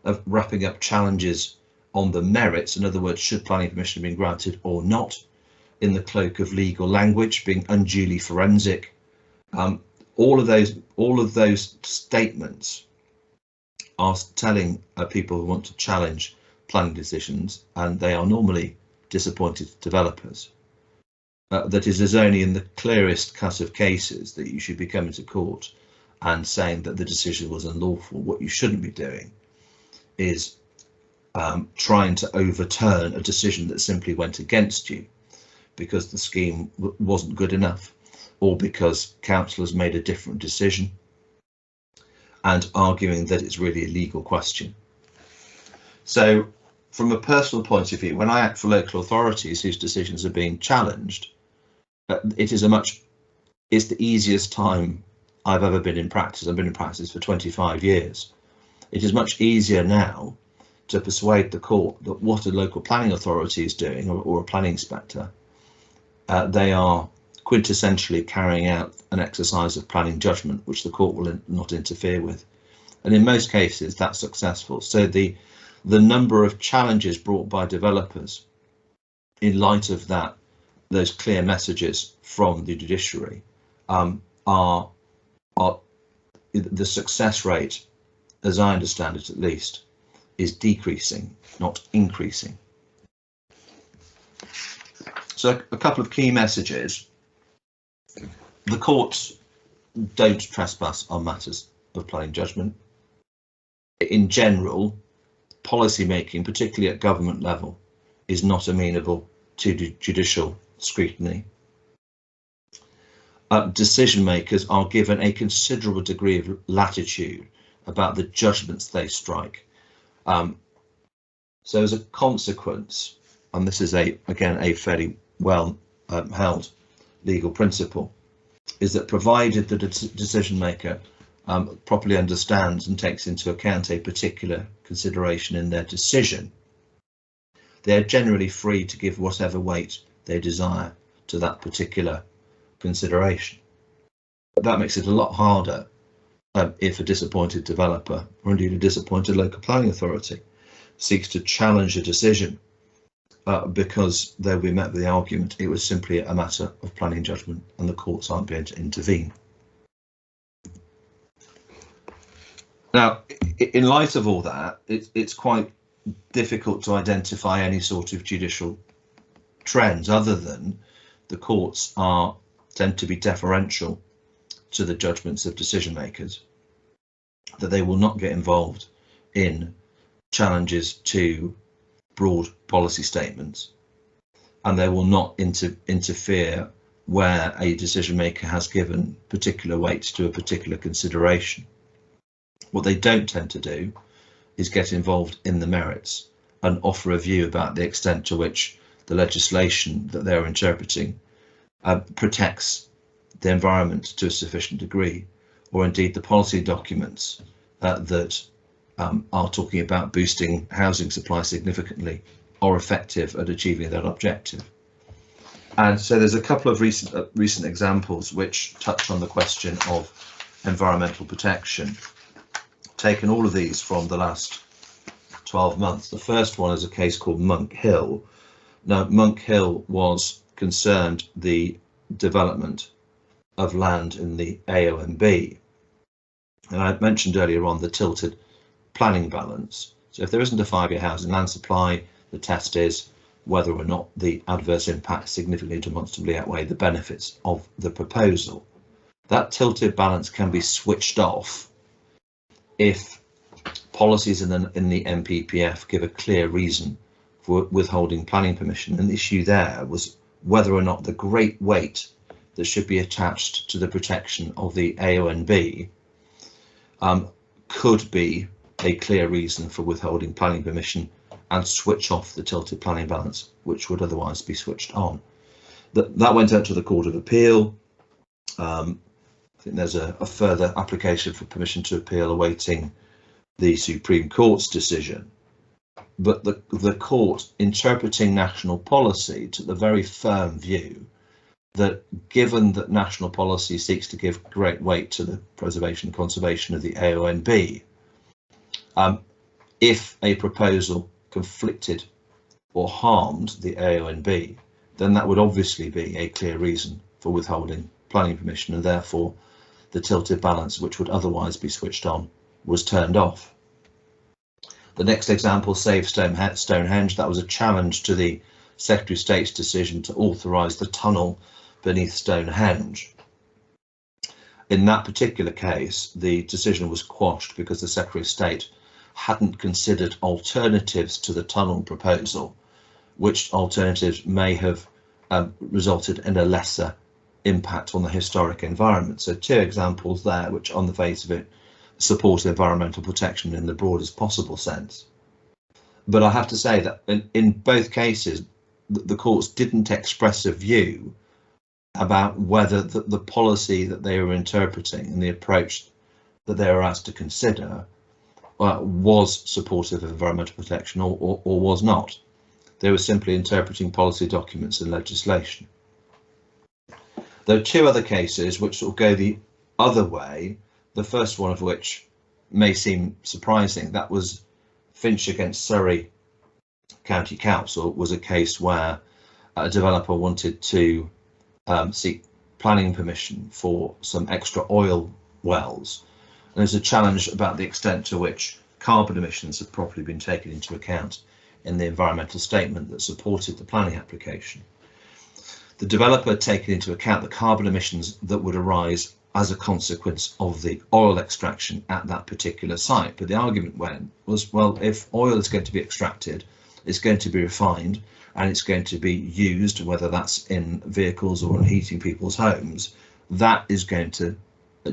of wrapping up challenges on the merits, in other words, should planning permission have been granted or not, in the cloak of legal language, being unduly forensic. All of those statements are telling people who want to challenge planning decisions, and they are normally disappointed developers, that it is only in the clearest cut of cases that you should be coming to court and saying that the decision was unlawful. What you shouldn't be doing is trying to overturn a decision that simply went against you because the scheme wasn't good enough, or because councillors made a different decision, and arguing that it's really a legal question. So from a personal point of view, when I act for local authorities whose decisions are being challenged, it's the easiest time I've ever been in practice. I've been in practice for 25 years. It is much easier now to persuade the court that what a local planning authority is doing, or a planning inspector, they are quintessentially carrying out an exercise of planning judgment, which the court will not interfere with. And in most cases, that's successful. So the number of challenges brought by developers in light of those clear messages from the judiciary are the success rate, as I understand it at least, is decreasing, not increasing. So a couple of key messages. The courts don't trespass on matters of planning judgment. In general, policy making, particularly at government level, is not amenable to judicial scrutiny. Decision makers are given a considerable degree of latitude about the judgments they strike. So as a consequence, and this is again a fairly well held legal principle, is that provided the decision maker properly understands and takes into account a particular consideration in their decision, they're generally free to give whatever weight they desire to that particular consideration. But that makes it a lot harder if a disappointed developer, or indeed a disappointed local planning authority, seeks to challenge a decision because they'll be met with the argument it was simply a matter of planning judgment and the courts aren't going to intervene. Now, in light of all that, it's quite difficult to identify any sort of judicial trends other than the courts tend to be deferential to the judgments of decision makers, that they will not get involved in challenges to broad policy statements, and they will not interfere where a decision maker has given particular weight to a particular consideration. What they don't tend to do is get involved in the merits and offer a view about the extent to which the legislation that they're interpreting protects the environment to a sufficient degree, or indeed the policy documents that are talking about boosting housing supply significantly are effective at achieving that objective. And so there's a couple of recent examples which touch on the question of environmental protection, taken all of these from the last 12 months. The first one is a case called Monk Hill. Now, Monk Hill was concerned the development of land in the AONB. And I mentioned earlier on the tilted planning balance. So if there isn't a 5-year housing land supply, the test is whether or not the adverse impacts significantly demonstrably outweigh the benefits of the proposal. That tilted balance can be switched off if policies in the NPPF give a clear reason for withholding planning permission. And the issue there was whether or not the great weight that should be attached to the protection of the AONB could be a clear reason for withholding planning permission and switch off the tilted planning balance, which would otherwise be switched on. That went out to the Court of Appeal. I think there's a further application for permission to appeal awaiting the Supreme Court's decision. But the court, interpreting national policy, took the very firm view that given that national policy seeks to give great weight to the preservation and conservation of the AONB, if a proposal conflicted or harmed the AONB, then that would obviously be a clear reason for withholding planning permission, and therefore the tilted balance, which would otherwise be switched on, was turned off. The next example, Save Stonehenge, that was a challenge to the Secretary of State's decision to authorise the tunnel beneath Stonehenge. In that particular case, the decision was quashed because the Secretary of State hadn't considered alternatives to the tunnel proposal, which alternatives may have resulted in a lesser impact on the historic environment. So 2 examples there which on the face of it support environmental protection in the broadest possible sense. But I have to say that in both cases the courts didn't express a view about whether the policy that they were interpreting and the approach that they were asked to consider was supportive of environmental protection or was not. They were simply interpreting policy documents and legislation. There are 2 other cases which will go the other way, the first one of which may seem surprising. That was Finch against Surrey County Council. Was a case where a developer wanted to seek planning permission for some extra oil wells. And there's a challenge about the extent to which carbon emissions have properly been taken into account in the environmental statement that supported the planning application. The developer had taken into account the carbon emissions that would arise as a consequence of the oil extraction at that particular site. But the argument was, well, if oil is going to be extracted, it's going to be refined and it's going to be used, whether that's in vehicles or in heating people's homes, that is going to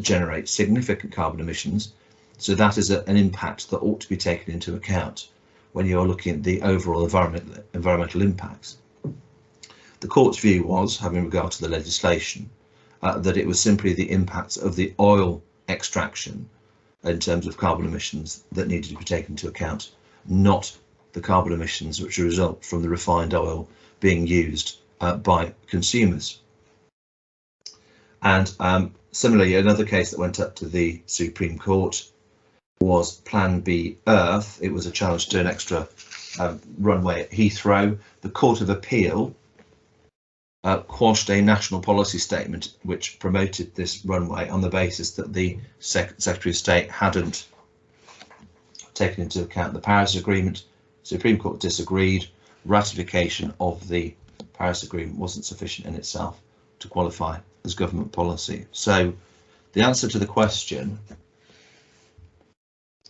generate significant carbon emissions. So that is an impact that ought to be taken into account when you're looking at the overall environmental impacts. The court's view was, having regard to the legislation, that it was simply the impacts of the oil extraction in terms of carbon emissions that needed to be taken into account, not the carbon emissions which result from the refined oil being used by consumers. And similarly, another case that went up to the Supreme Court was Plan B Earth. It was a challenge to an extra runway at Heathrow. The Court of Appeal quashed a national policy statement which promoted this runway on the basis that the Secretary of State hadn't taken into account the Paris Agreement. Supreme Court disagreed. Ratification of the Paris Agreement wasn't sufficient in itself to qualify as government policy. So the answer to the question,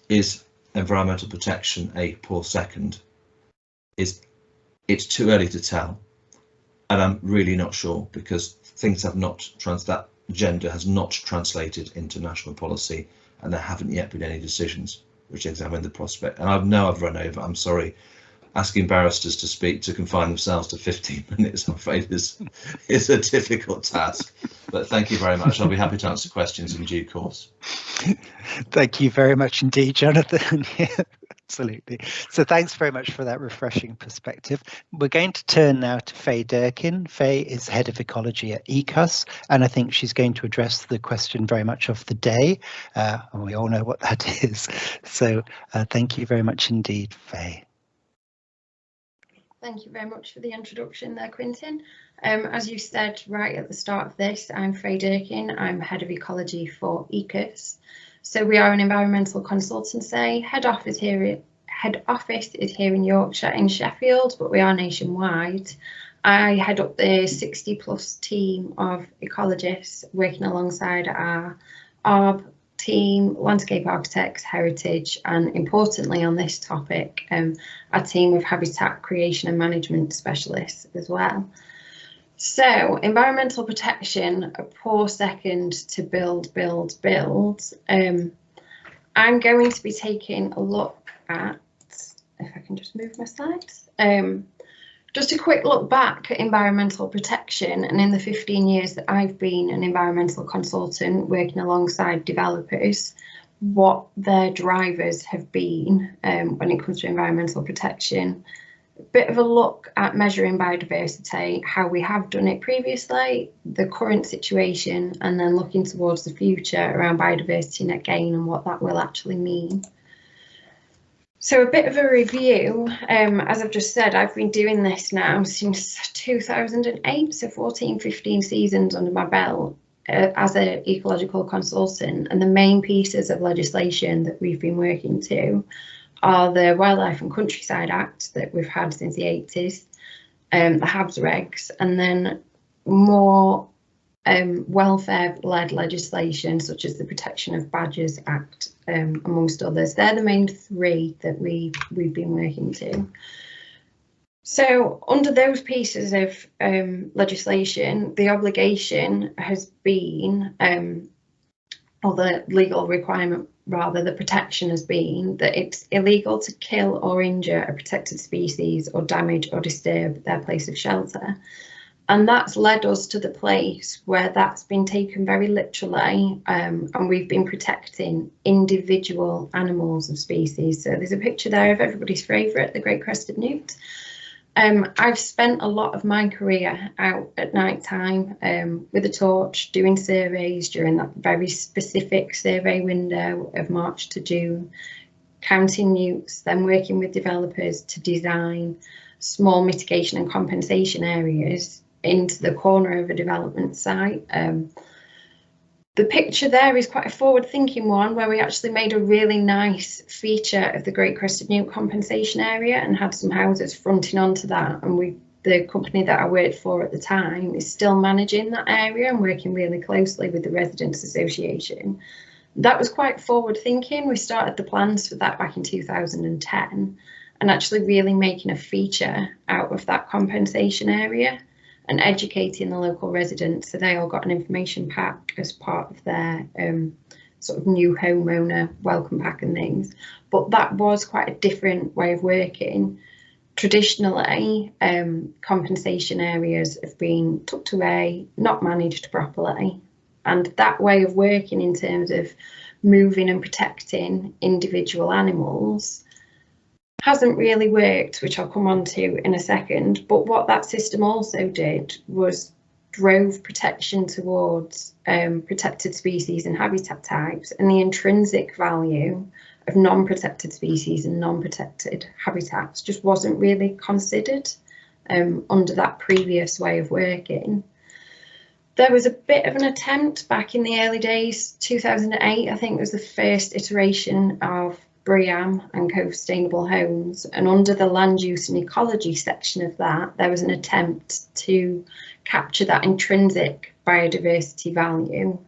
is environmental protection a poor second, it's too early to tell, and I'm really not sure, because things have not that agenda has not translated into national policy, and there haven't yet been any decisions which examine the prospect. And I know I've run over, I'm sorry. Asking barristers to speak, to confine themselves to 15 minutes, I'm afraid is a difficult task. But thank you very much. I'll be happy to answer questions in due course. Thank you very much indeed, Jonathan. Yeah, absolutely. So thanks very much for that refreshing perspective. We're going to turn now to Faye Durkin. Faye is Head of Ecology at ECUS, and I think she's going to address the question very much of the day, and we all know what that is. So thank you very much indeed, Faye. Thank you very much for the introduction there, Quentin. As you said right at the start of this, I'm Faye Durkin. I'm Head of Ecology for ECUS. So we are an environmental consultancy. Head office is here in Yorkshire, in Sheffield, but we are nationwide. I head up the 60+ team of ecologists working alongside our ARB team, landscape architects, heritage, and importantly on this topic, our team of habitat creation and management specialists as well. So environmental protection, a poor second to build. I'm going to be taking a look at, if I can just move my slides, just a quick look back at environmental protection, and in the 15 years that I've been an environmental consultant working alongside developers, what their drivers have been when it comes to environmental protection. A bit of a look at measuring biodiversity, how we have done it previously, the current situation, and then looking towards the future around biodiversity net gain and what that will actually mean. So a bit of a review, as I've just said, I've been doing this now since 2008, so 15 seasons under my belt as an ecological consultant, and the main pieces of legislation that we've been working to are the Wildlife and Countryside Act that we've had since the 80s, the HABS regs, and then more welfare-led legislation such as the Protection of Badgers Act, amongst others. They're the main three that we've been working to. So under those pieces of legislation, the obligation has been, or the legal requirement rather, the protection has been that it's illegal to kill or injure a protected species or damage or disturb their place of shelter. And that's led us to the place where that's been taken very literally, and we've been protecting individual animals and species. So there's a picture there of everybody's favourite, the great crested newt. I've spent a lot of my career out at night time with a torch doing surveys during that very specific survey window of March to June, counting newts, then working with developers to design small mitigation and compensation areas into the corner of a development site. The picture there is quite a forward-thinking one where we actually made a really nice feature of the Great Crested Newt compensation area and had some houses fronting onto that, and the company that I worked for at the time is still managing that area and working really closely with the Residents Association. That was quite forward-thinking. We started the plans for that back in 2010 and actually really making a feature out of that compensation area and educating the local residents, so they all got an information pack as part of their sort of new homeowner welcome pack and things, but that was quite a different way of working. Traditionally, compensation areas have been tucked away, not managed properly, and that way of working in terms of moving and protecting individual animals hasn't really worked, which I'll come on to in a second. But what that system also did was drove protection towards protected species and habitat types, and the intrinsic value of non-protected species and non-protected habitats just wasn't really considered under that previous way of working. There was a bit of an attempt back in the early days, 2008, I think was the first iteration of BREEAM and co-sustainable homes, and under the land use and ecology section of that, there was an attempt to capture that intrinsic biodiversity value.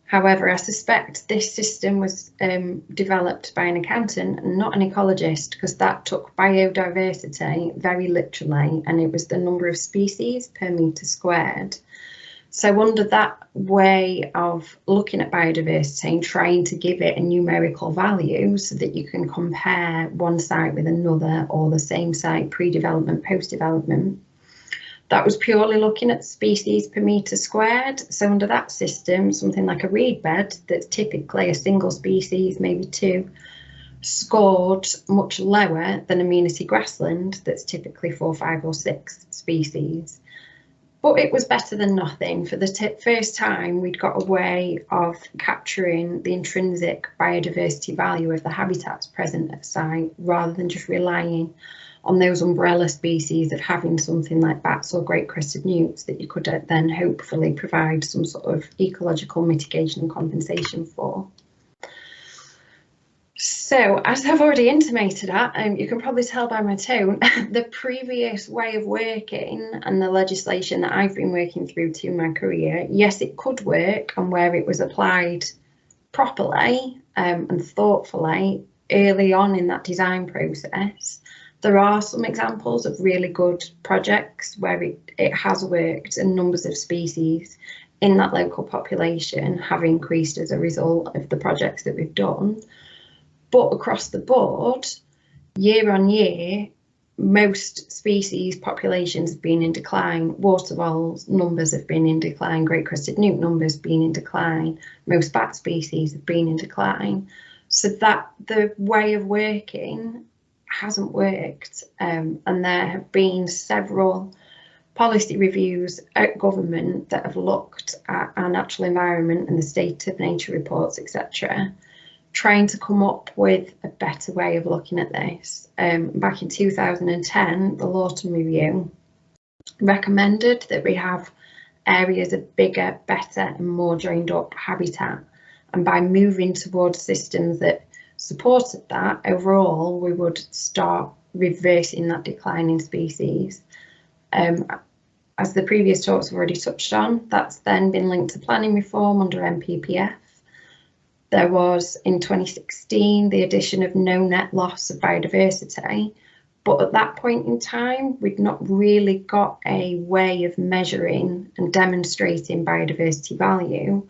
However, I suspect this system was developed by an accountant and not an ecologist, because that took biodiversity very literally, and it was the number of species per metre squared. So under that way of looking at biodiversity and trying to give it a numerical value so that you can compare one site with another or the same site pre-development, post-development, that was purely looking at species per metre squared. So under that system, something like a reed bed that's typically a single species, maybe two, scored much lower than amenity grassland that's typically 4, 5 or 6 species. But it was better than nothing. For the first time, we'd got a way of capturing the intrinsic biodiversity value of the habitats present at site, rather than just relying on those umbrella species of having something like bats or great crested newts that you could then hopefully provide some sort of ecological mitigation and compensation for. So, as I've already intimated at, you can probably tell by my tone, the previous way of working and the legislation that I've been working through to my career, yes, it could work, and where it was applied properly and thoughtfully early on in that design process, there are some examples of really good projects where it has worked and numbers of species in that local population have increased as a result of the projects that we've done. But across the board, year on year, most species populations have been in decline. Water voles numbers have been in decline. Great crested newt numbers have been in decline. Most bat species have been in decline. So that the way of working hasn't worked, and there have been several policy reviews at government that have looked at our natural environment and the state of nature reports, etc., trying to come up with a better way of looking at this. Back in 2010, the Lorayne review recommended that we have areas of bigger, better and more joined up habitat, and by moving towards systems that supported that, overall we would start reversing that decline in species. As the previous talks have already touched on, that's then been linked to planning reform under NPPF. There was in 2016 the addition of no net loss of biodiversity, but at that point in time we'd not really got a way of measuring and demonstrating biodiversity value.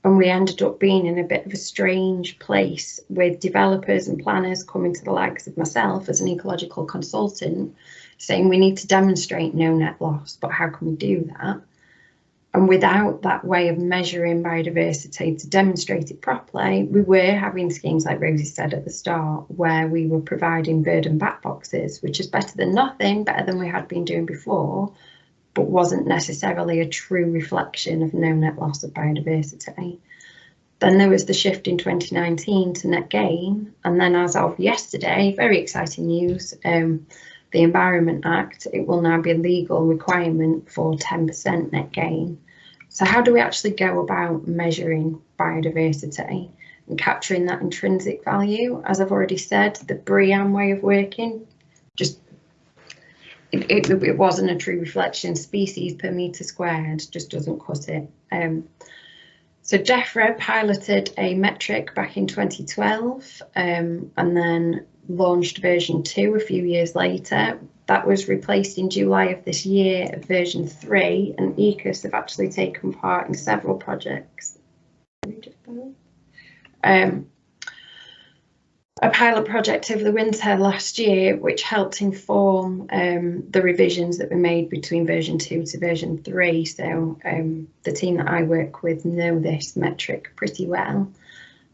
And we ended up being in a bit of a strange place with developers and planners coming to the likes of myself as an ecological consultant, saying we need to demonstrate no net loss, but how can we do that? And without that way of measuring biodiversity to demonstrate it properly, we were having schemes like Rosie said at the start, where we were providing bird and bat boxes, which is better than nothing, better than we had been doing before, but wasn't necessarily a true reflection of no net loss of biodiversity. Then there was the shift in 2019 to net gain, and then as of yesterday, very exciting news, the Environment Act, it will now be a legal requirement for 10% net gain. So how do we actually go about measuring biodiversity and capturing that intrinsic value? As I've already said, the BREEAM way of working, just it wasn't a true reflection. Species per metre squared just doesn't cut it. So DEFRA piloted a metric back in 2012 and then launched version 2 a few years later. That was replaced in July of this year of version 3, and ECOS have actually taken part in several projects a pilot project over the winter last year, which helped inform the revisions that were made between version 2 to version 3. So the team that I work with know this metric pretty well.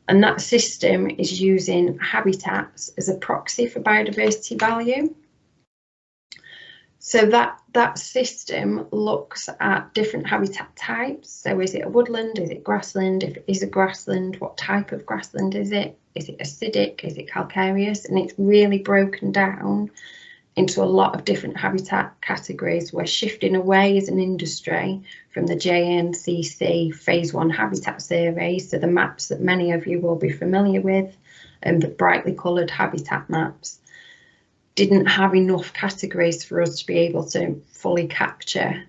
And that system is using habitats as a proxy for biodiversity value. So that system looks at different habitat types. So is it a woodland? Is it grassland? If it is a grassland, what type of grassland is it? Is it acidic? Is it calcareous? And it's really broken down into a lot of different habitat categories. We're shifting away as an industry from the JNCC Phase 1 habitat survey, so the maps that many of you will be familiar with, and the brightly coloured habitat maps, didn't have enough categories for us to be able to fully capture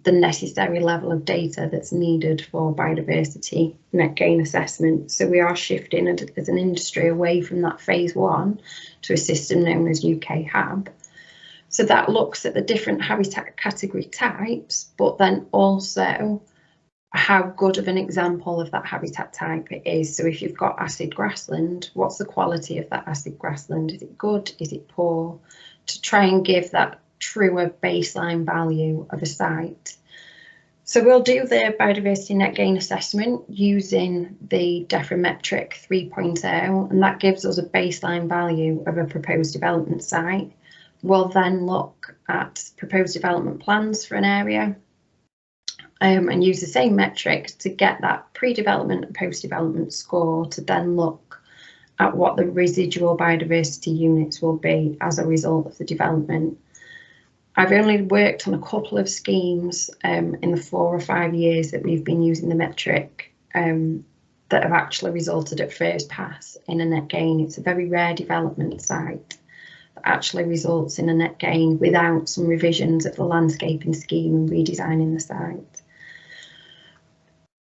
the necessary level of data that's needed for biodiversity net gain assessment. So we are shifting as an industry away from that Phase 1 to a system known as UK HAB. So that looks at the different habitat category types, but then also how good of an example of that habitat type it is. So if you've got acid grassland, what's the quality of that acid grassland? Is it good? Is it poor? To try and give that truer baseline value of a site. So we'll do the biodiversity net gain assessment using the DEFRA metric 3.0, and that gives us a baseline value of a proposed development site. We'll then look at proposed development plans for an area and use the same metric to get that pre-development and post-development score, to then look at what the residual biodiversity units will be as a result of the development. I've only worked on a couple of schemes in the 4 or 5 years that we've been using the metric that have actually resulted at first pass in a net gain. It's a very rare development site that actually results in a net gain without some revisions of the landscaping scheme and redesigning the site.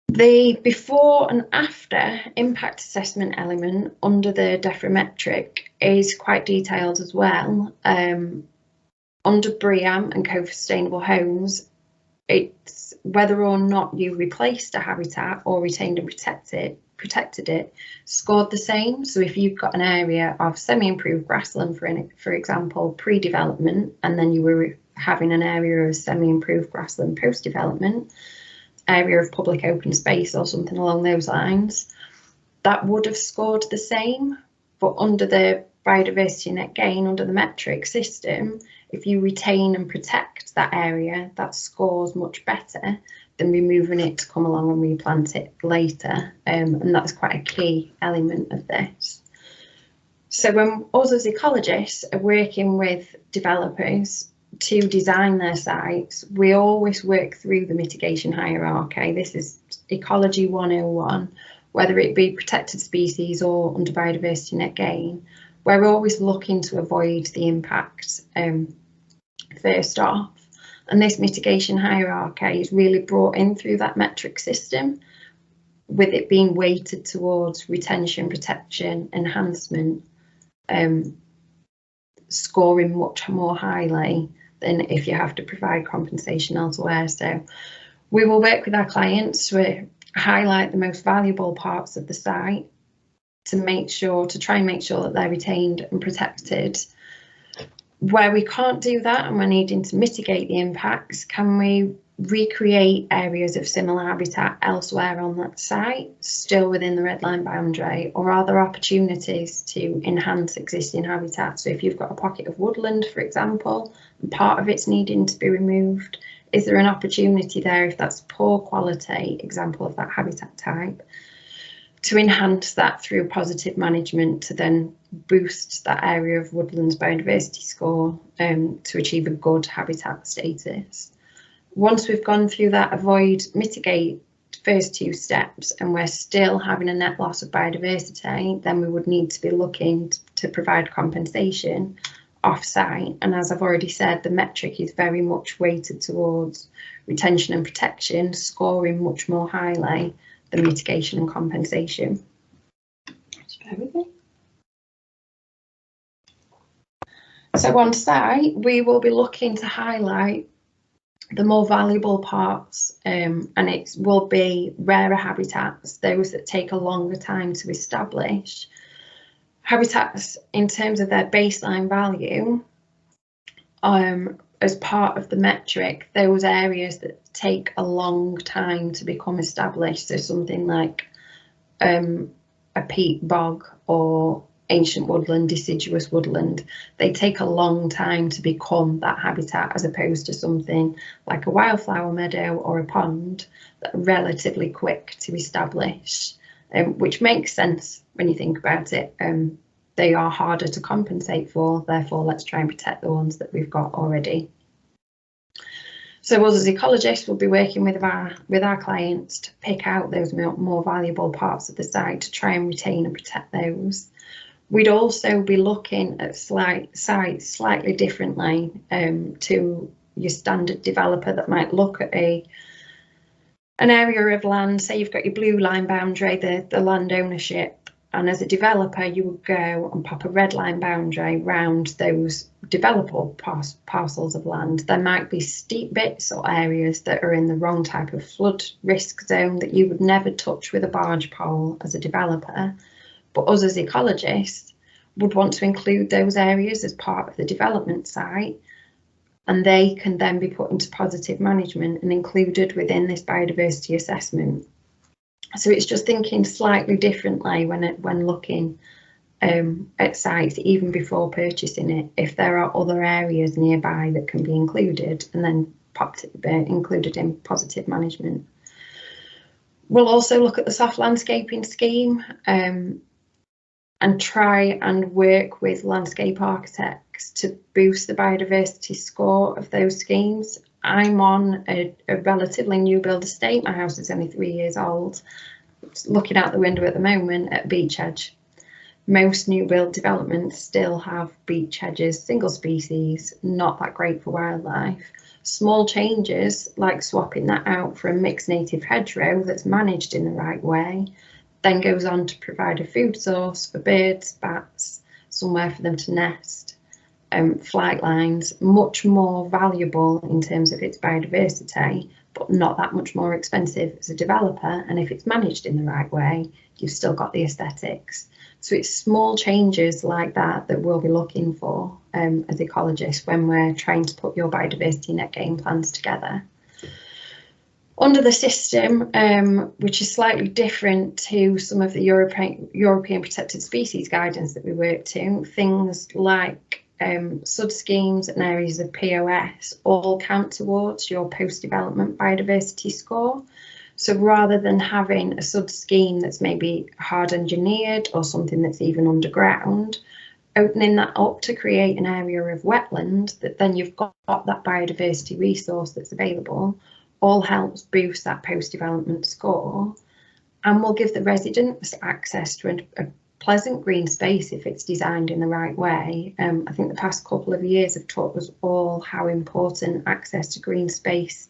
The before and after impact assessment element under the DEFRA metric is quite detailed as well. Under BREEAM and co-sustainable homes, it's whether or not you replaced a habitat or retained and protected it, scored the same. So if you've got an area of semi-improved grassland, for example, pre-development, and then you were having an area of semi-improved grassland post-development, area of public open space or something along those lines, that would have scored the same. But under the biodiversity net gain, under the metric system, if you retain and protect that area, that scores much better than removing it to come along and replant it later. And that's quite a key element of this. So when us as ecologists are working with developers to design their sites, we always work through the mitigation hierarchy. This is Ecology 101, whether it be protected species or under biodiversity net gain. We're always looking to avoid the impact first off, and this mitigation hierarchy is really brought in through that metric system, with it being weighted towards retention, protection, enhancement, scoring much more highly than if you have to provide compensation elsewhere. So we will work with our clients to highlight the most valuable parts of the site to try and make sure that they're retained and protected. Where we can't do that and we're needing to mitigate the impacts, can we recreate areas of similar habitat elsewhere on that site, still within the red line boundary, or are there opportunities to enhance existing habitat? So if you've got a pocket of woodland, for example, and part of it's needing to be removed, is there an opportunity there, if that's poor quality example of that habitat type, to enhance that through positive management to then boost that area of woodlands biodiversity score to achieve a good habitat status? Once we've gone through that avoid, mitigate first two steps and we're still having a net loss of biodiversity, then we would need to be looking to provide compensation off-site. And as I've already said, the metric is very much weighted towards retention and protection, scoring much more highly than mitigation and compensation. So on site, we will be looking to highlight the more valuable parts, and it will be rarer habitats, those that take a longer time to establish. Habitats, in terms of their baseline value, as part of the metric, those areas that take a long time to become established, so something like a peat bog or ancient woodland, deciduous woodland, they take a long time to become that habitat, as opposed to something like a wildflower meadow or a pond that are relatively quick to establish, which makes sense when you think about it. They are harder to compensate for, therefore let's try and protect the ones that we've got already. So us as ecologists will be working with our clients to pick out those more valuable parts of the site to try and retain and protect those. We'd also be looking at sites slightly differently to your standard developer that might look at an area of land. Say you've got your blue line boundary, the land ownership, and as a developer you would go and pop a red line boundary round those developable parcels of land. There might be steep bits or areas that are in the wrong type of flood risk zone that you would never touch with a barge pole as a developer. But us as ecologists would want to include those areas as part of the development site, and they can then be put into positive management and included within this biodiversity assessment. So it's just thinking slightly differently when looking at sites, even before purchasing it, if there are other areas nearby that can be included and then included in positive management. We'll also look at the soft landscaping scheme and try and work with landscape architects to boost the biodiversity score of those schemes. I'm on a relatively new build estate. My house is only 3 years old. It's looking out the window at the moment at beach edge. Most new build developments still have beach edges, single species, not that great for wildlife. Small changes like swapping that out for a mixed native hedgerow that's managed in the right way then goes on to provide a food source for birds, bats, somewhere for them to nest, flight lines, much more valuable in terms of its biodiversity, but not that much more expensive as a developer. And if it's managed in the right way, you've still got the aesthetics. So it's small changes like that that we'll be looking for as ecologists when we're trying to put your biodiversity net gain plans together. Under the system, which is slightly different to some of the European protected species guidance that we work to, things like SUD schemes and areas of POS all count towards your post-development biodiversity score. So rather than having a SUD scheme that's maybe hard engineered or something that's even underground, opening that up to create an area of wetland that then you've got that biodiversity resource that's available, all helps boost that post-development score, and will give the residents access to a pleasant green space if it's designed in the right way. I think the past couple of years have taught us all how important access to green space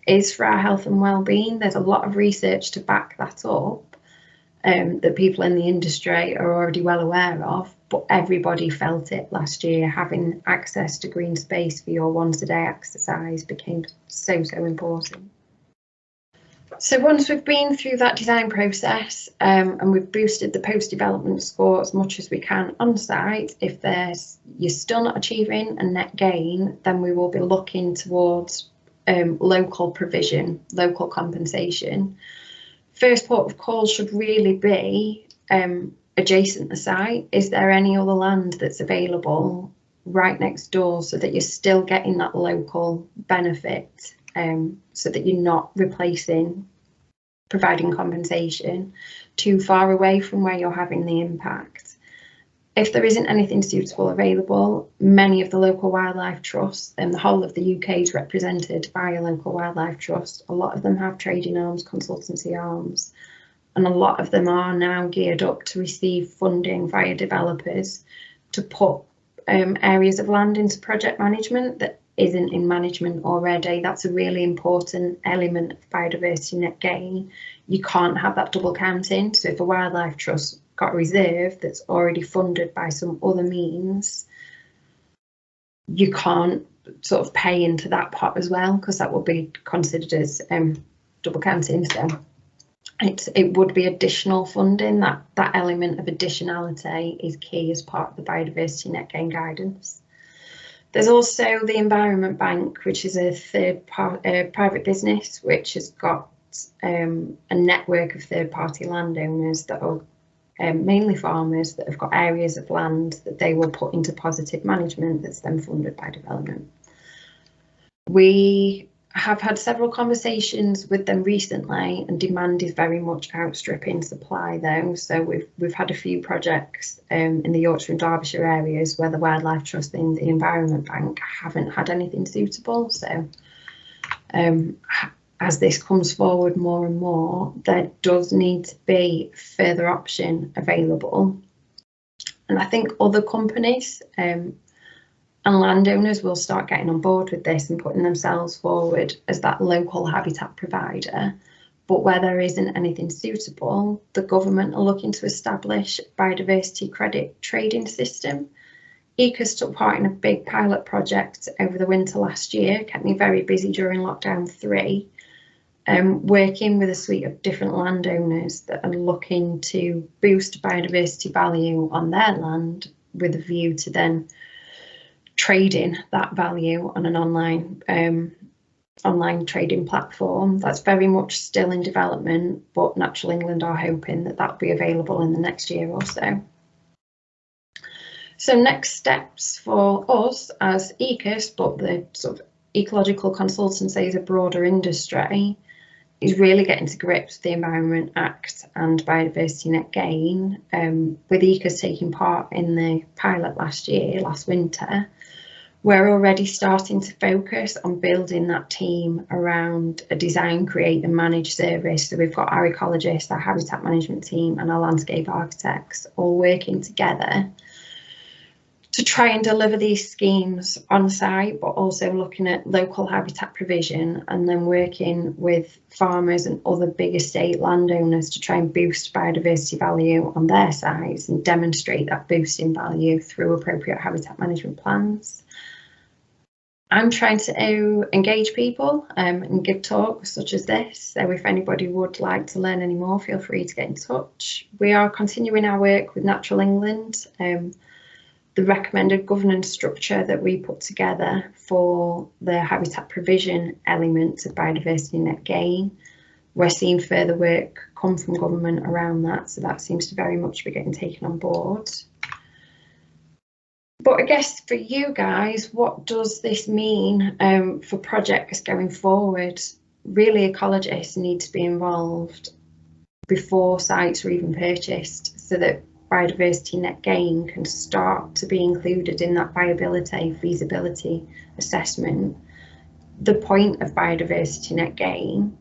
is for our health and well-being. There's a lot of research to back that up that people in the industry are already well aware of, but everybody felt it last year. Having access to green space for your once-a-day exercise became so important. So once we've been through that design process and we've boosted the post-development score as much as we can on site, if you're still not achieving a net gain, then we will be looking towards local provision, local compensation. First port of call should really be adjacent the site. Is there any other land that's available right next door so that you're still getting that local benefit, so that you're not providing compensation too far away from where you're having the impact. If there isn't anything suitable available, many of the local wildlife trusts, and the whole of the UK is represented by a local wildlife trust. A lot of them have trading arms, consultancy arms, and a lot of them are now geared up to receive funding via developers to put areas of land into project management that isn't in management already. That's a really important element of biodiversity net gain. You can't have that double counting. So if a wildlife trust got a reserve that's already funded by some other means, you can't sort of pay into that pot as well, because that will be considered as double counting. So it would be additional funding. That element of additionality is key as part of the biodiversity net gain guidance. There's also the Environment Bank, which is a private business which has got a network of third-party landowners that are mainly farmers that have got areas of land that they will put into positive management that's then funded by development. We have had several conversations with them recently, and demand is very much outstripping supply though. So we've had a few projects in the Yorkshire and Derbyshire areas where the Wildlife Trust and the Environment Bank haven't had anything suitable. So as this comes forward more and more, there does need to be further option available. And I think other companies and landowners will start getting on board with this and putting themselves forward as that local habitat provider. But where there isn't anything suitable, the government are looking to establish a biodiversity credit trading system. ECAS took part in a big pilot project over the winter last year, kept me very busy during lockdown 3, working with a suite of different landowners that are looking to boost biodiversity value on their land with a view to then trading that value on an online trading platform. That's very much still in development, but Natural England are hoping that that'll be available in the next year or so. So next steps for us as ECAS, but the sort of ecological consultancy as a broader industry, is really getting to grips with the Environment Act and biodiversity net gain. With ECAS taking part in the pilot last winter, we're already starting to focus on building that team around a design, create and manage service. So we've got our ecologists, our habitat management team and our landscape architects all working together to try and deliver these schemes on site, but also looking at local habitat provision and then working with farmers and other big estate landowners to try and boost biodiversity value on their sites and demonstrate that boosting value through appropriate habitat management plans. I'm trying to engage people and give talks such as this. So if anybody would like to learn any more, feel free to get in touch. We are continuing our work with Natural England. The recommended governance structure that we put together for the habitat provision element of biodiversity net gain, we're seeing further work come from government around that. So that seems to very much be getting taken on board. But I guess for you guys, what does this mean for projects going forward? Really, ecologists need to be involved before sites are even purchased so that biodiversity net gain can start to be included in that viability, feasibility assessment. The point of biodiversity net gain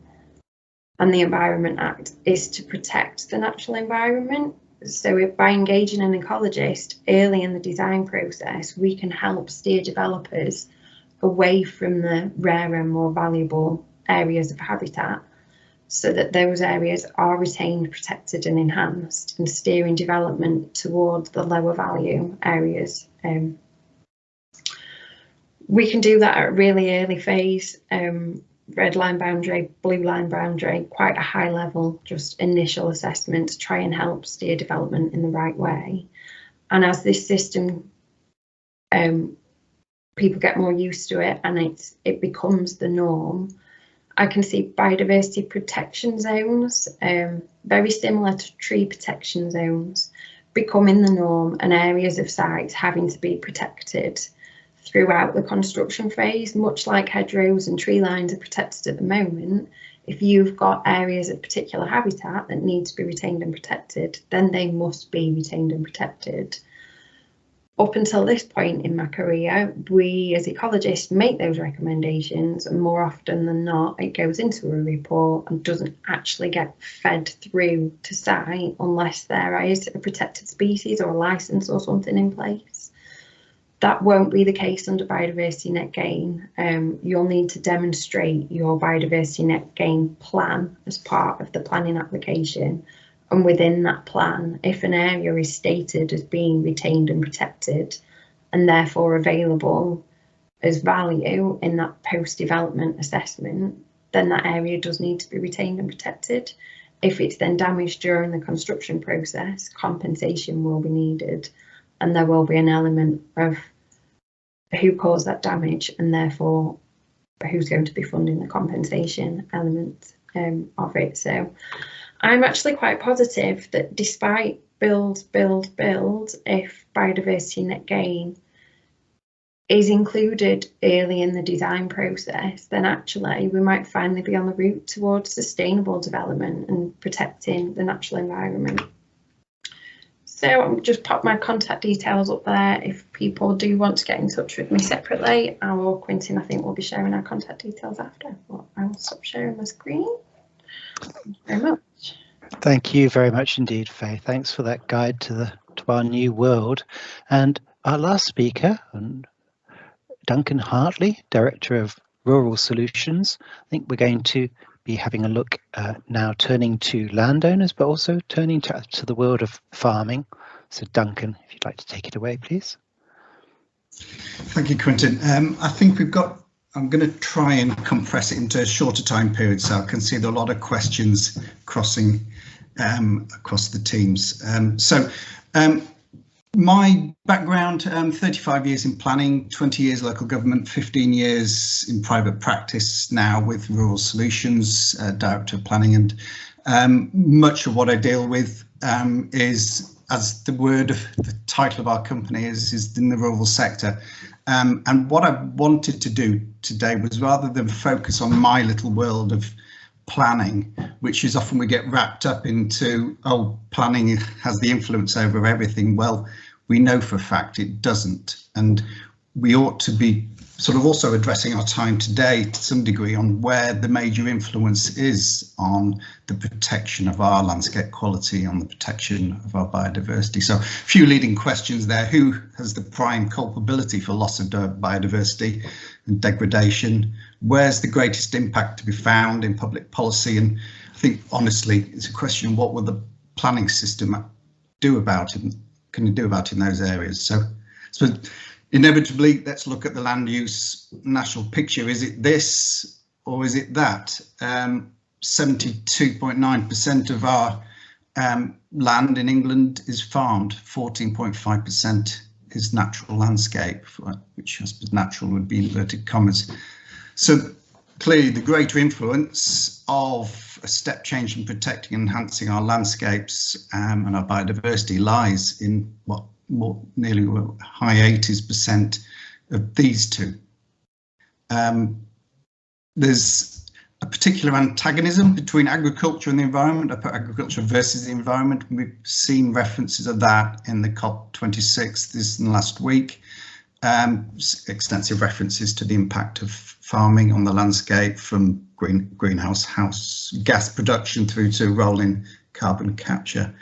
and the Environment Act is to protect the natural environment. So if by engaging an ecologist early in the design process, we can help steer developers away from the rarer, more valuable areas of habitat so that those areas are retained, protected and enhanced, and steering development towards the lower value areas. We can do that at a really early phase, red line boundary, blue line boundary, quite a high level, just initial assessment to try and help steer development in the right way. And as this system, people get more used to it and it becomes the norm, I can see biodiversity protection zones, very similar to tree protection zones, becoming the norm and areas of sites having to be protected throughout the construction phase, much like hedgerows and tree lines are protected at the moment. If you've got areas of particular habitat that need to be retained and protected, then they must be retained and protected. Up until this point in my career, we as ecologists make those recommendations, and more often than not, it goes into a report and doesn't actually get fed through to site unless there is a protected species or a licence or something in place. That won't be the case under biodiversity net gain. You'll need to demonstrate your biodiversity net gain plan as part of the planning application. And within that plan, if an area is stated as being retained and protected and therefore available as value in that post-development assessment, then that area does need to be retained and protected. If it's then damaged during the construction process, compensation will be needed, and there will be an element of who caused that damage and therefore who's going to be funding the compensation element of it. So I'm actually quite positive that despite build, if biodiversity net gain is included early in the design process, then actually we might finally be on the route towards sustainable development and protecting the natural environment. So I'll just pop my contact details up there if people do want to get in touch with me separately. Or Quentin, I think, will be sharing our contact details after. Well, I will stop sharing my screen. Thank you very much. Thank you very much indeed, Faye. Thanks for that guide to our new world. And our last speaker, Duncan Hartley, Director of Rural Solutions. I think we're going to be having a look now, turning to landowners, but also turning to the world of farming. So Duncan, if you'd like to take it away, please. Thank you, Quentin. I think I'm going to try and compress it into a shorter time period, so I can see there are a lot of questions crossing across the teams. My background, 35 years in planning, 20 years local government, 15 years in private practice now with Rural Solutions, Director of Planning, and much of what I deal with is, as the title of our company is in the rural sector. And what I wanted to do today was, rather than focus on my little world of planning, which is often we get wrapped up into, oh, planning has the influence over everything. Well, we know for a fact it doesn't, and we ought to be sort of also addressing our time today to some degree on where the major influence is on the protection of our landscape quality, on the protection of our biodiversity. So a few leading questions there. Who has the prime culpability for loss of biodiversity and degradation? Where's the greatest impact to be found in public policy? And I think, honestly, it's a question of what will the planning system do about it? Can you do about it in those areas? So inevitably, let's look at the land use national picture. Is it this or is it that? 72.9% of our land in England is farmed, 14.5% is natural landscape, which I suppose natural would be inverted commas. So clearly the greater influence of a step change in protecting and enhancing our landscapes and our biodiversity lies in what nearly high 80% of these two. There's a particular antagonism between agriculture and the environment. I put agriculture versus the environment. We've seen references of that in the COP26 this last week. Extensive references to the impact of farming on the landscape, from greenhouse gas production through to rolling carbon capture.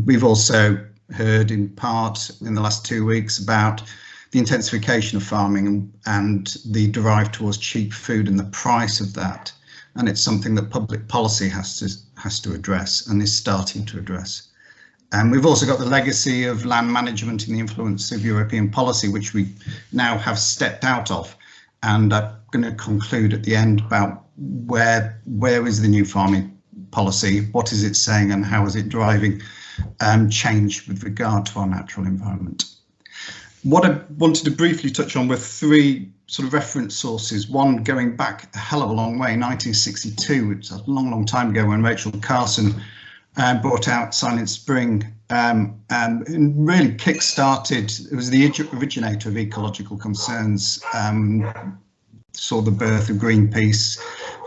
We've also heard in part in the last 2 weeks about the intensification of farming and the drive towards cheap food and the price of that. And it's something that public policy has to address and is starting to address. And we've also got the legacy of land management and the influence of European policy, which we now have stepped out of. And I'm going to conclude at the end about where is the new farming policy, what is it saying, and how is it driving change with regard to our natural environment. What I wanted to briefly touch on were three sort of reference sources, one going back a hell of a long way, 1962, which is a long time ago, when Rachel Carson brought out Silent Spring and really kick-started, it was the originator of ecological concerns, saw the birth of Greenpeace,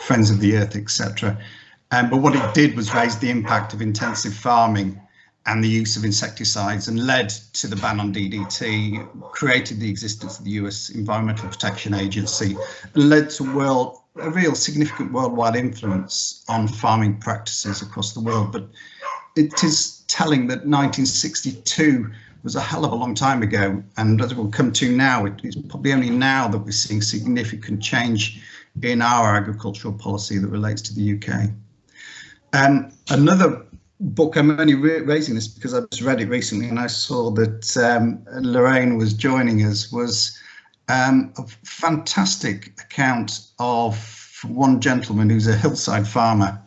Friends of the Earth, etc. But what it did was raise the impact of intensive farming and the use of insecticides, and led to the ban on DDT, created the existence of the US Environmental Protection Agency, and led to a real significant worldwide influence on farming practices across the world. But it is telling that 1962 was a hell of a long time ago, and as we'll come to now, it's probably only now that we're seeing significant change in our agricultural policy that relates to the UK. Another book, I'm only raising this because I just read it recently and I saw that Lorraine was joining us, was a fantastic account of one gentleman who's a hillside farmer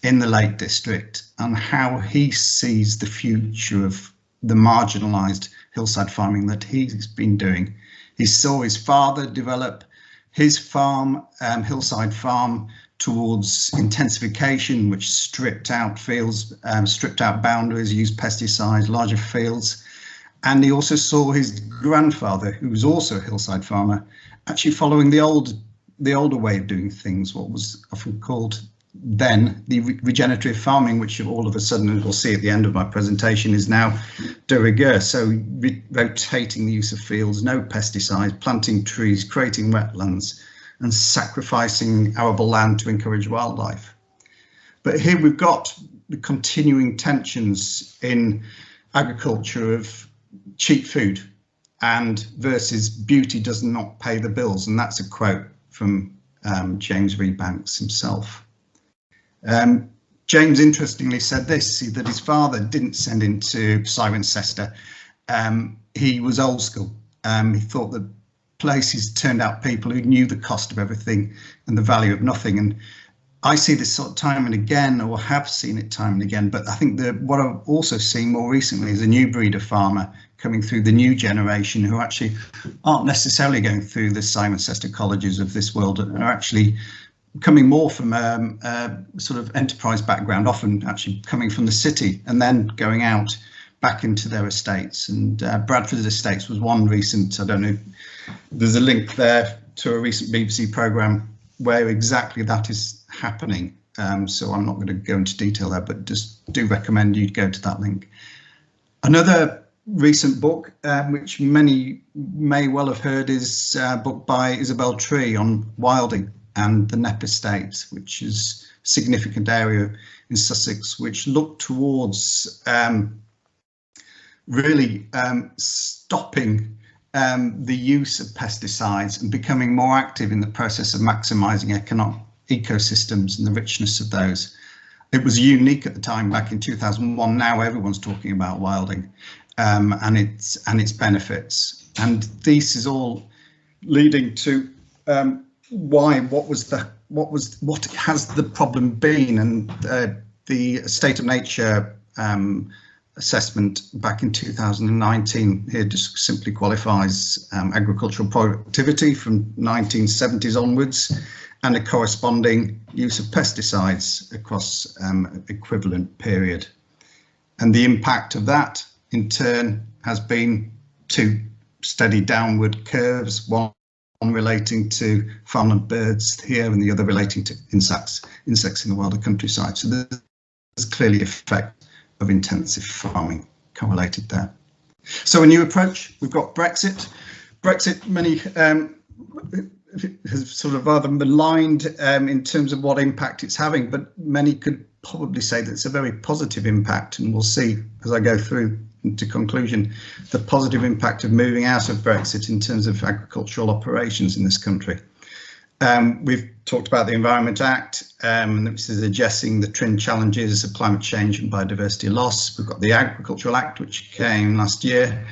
in the Lake District and how he sees the future of the marginalised hillside farming that he's been doing. He saw his father develop his farm, hillside farm, towards intensification, which stripped out fields, stripped out boundaries, used pesticides, larger fields. And he also saw his grandfather, who was also a hillside farmer, actually following the older way of doing things, what was often called then the regenerative farming, which all of a sudden, as we'll see at the end of my presentation, is now de rigueur. So rotating the use of fields, no pesticides, planting trees, creating wetlands, and sacrificing arable land to encourage wildlife. But here we've got the continuing tensions in agriculture of cheap food and versus beauty does not pay the bills. And that's a quote from James Reed Banks himself. James interestingly said this, that his father didn't send him to Cirencester. He was old school. He thought that places turned out people who knew the cost of everything and the value of nothing. And I see this sort of time and again, or have seen it time and again. But I think that what I've also seen more recently is a new breed of farmer coming through, the new generation, who actually aren't necessarily going through the Cirencester colleges of this world and are actually coming more from a sort of enterprise background, often actually coming from the city and then going out back into their estates. And Bradford's Estates was one recent, I don't know, there's a link there to a recent BBC programme where exactly that is happening. So I'm not going to go into detail there, but just do recommend you go to that link. Another recent book, which many may well have heard, is a book by Isabel Tree on wilding and the Knepp Estate, which is a significant area in Sussex, which looked towards really stopping the use of pesticides and becoming more active in the process of maximising economic ecosystems and the richness of those. It was unique at the time back in 2001. Now everyone's talking about wilding and its benefits. And this is all leading to what has the problem been, and the State of Nature assessment back in 2019 here just simply qualifies agricultural productivity from 1970s onwards and a corresponding use of pesticides across equivalent period. And the impact of that in turn has been two steady downward curves, one relating to farmland birds here and the other relating to insects in the wilder countryside. So there's clearly an effect of intensive farming correlated there. So a new approach, we've got Brexit. Brexit, many has sort of rather maligned in terms of what impact it's having, but many could probably say that it's a very positive impact, and we'll see as I go through to conclusion the positive impact of moving out of Brexit in terms of agricultural operations in this country. We've talked about the Environment Act, and this is addressing the twin challenges of climate change and biodiversity loss. We've got the Agricultural Act, which came last year,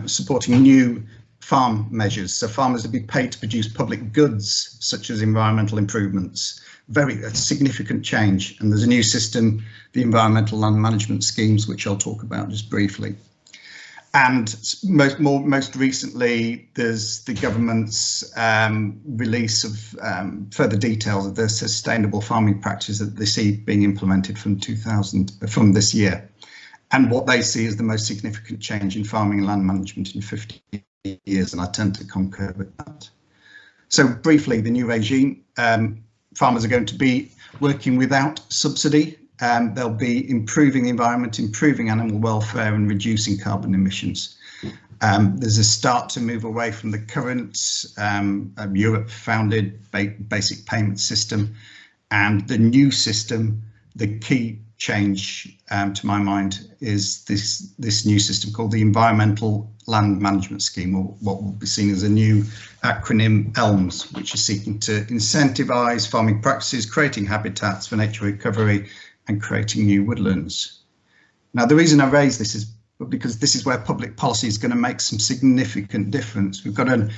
supporting new farm measures. So farmers will be paid to produce public goods, such as environmental improvements. A significant change. And there's a new system, the Environmental Land Management Schemes, which I'll talk about just briefly. And most recently, there's the government's release of further details of the sustainable farming practices that they see being implemented from this year, and what they see as the most significant change in farming and land management in 50 years, and I tend to concur with that. So briefly, the new regime, farmers are going to be working without subsidy. They'll be improving the environment, improving animal welfare and reducing carbon emissions. There's a start to move away from the current Europe-founded basic payment system, and the new system. The key change, to my mind, is this new system called the Environmental Land Management Scheme, or what will be seen as a new acronym, ELMS, which is seeking to incentivise farming practices, creating habitats for nature recovery, and creating new woodlands. Now, the reason I raise this is but because this is where public policy is going to make some significant difference. We've got an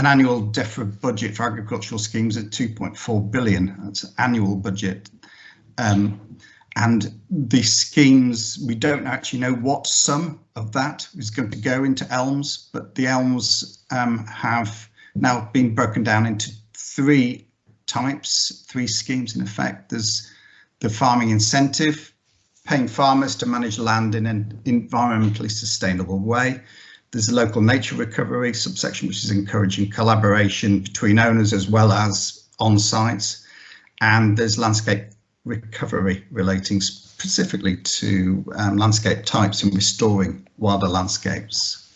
annual DEFRA budget for agricultural schemes at 2.4 billion. That's an annual budget. And the schemes, we don't actually know what sum of that is going to go into ELMS, but the ELMS have now been broken down into three types, three schemes in effect. There's the farming incentive, paying farmers to manage land in an environmentally sustainable way. There's a local nature recovery subsection, which is encouraging collaboration between owners as well as on sites. And there's landscape recovery relating specifically to landscape types and restoring wilder landscapes.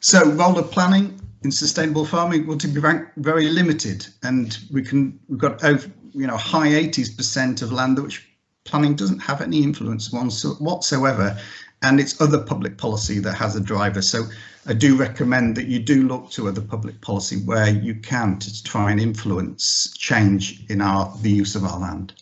So role of planning in sustainable farming will be very limited, and we've got over, high 80% of land which planning doesn't have any influence on whatsoever, and it's other public policy that has a driver. So I do recommend that you do look to other public policy where you can to try and influence change in the use of our land.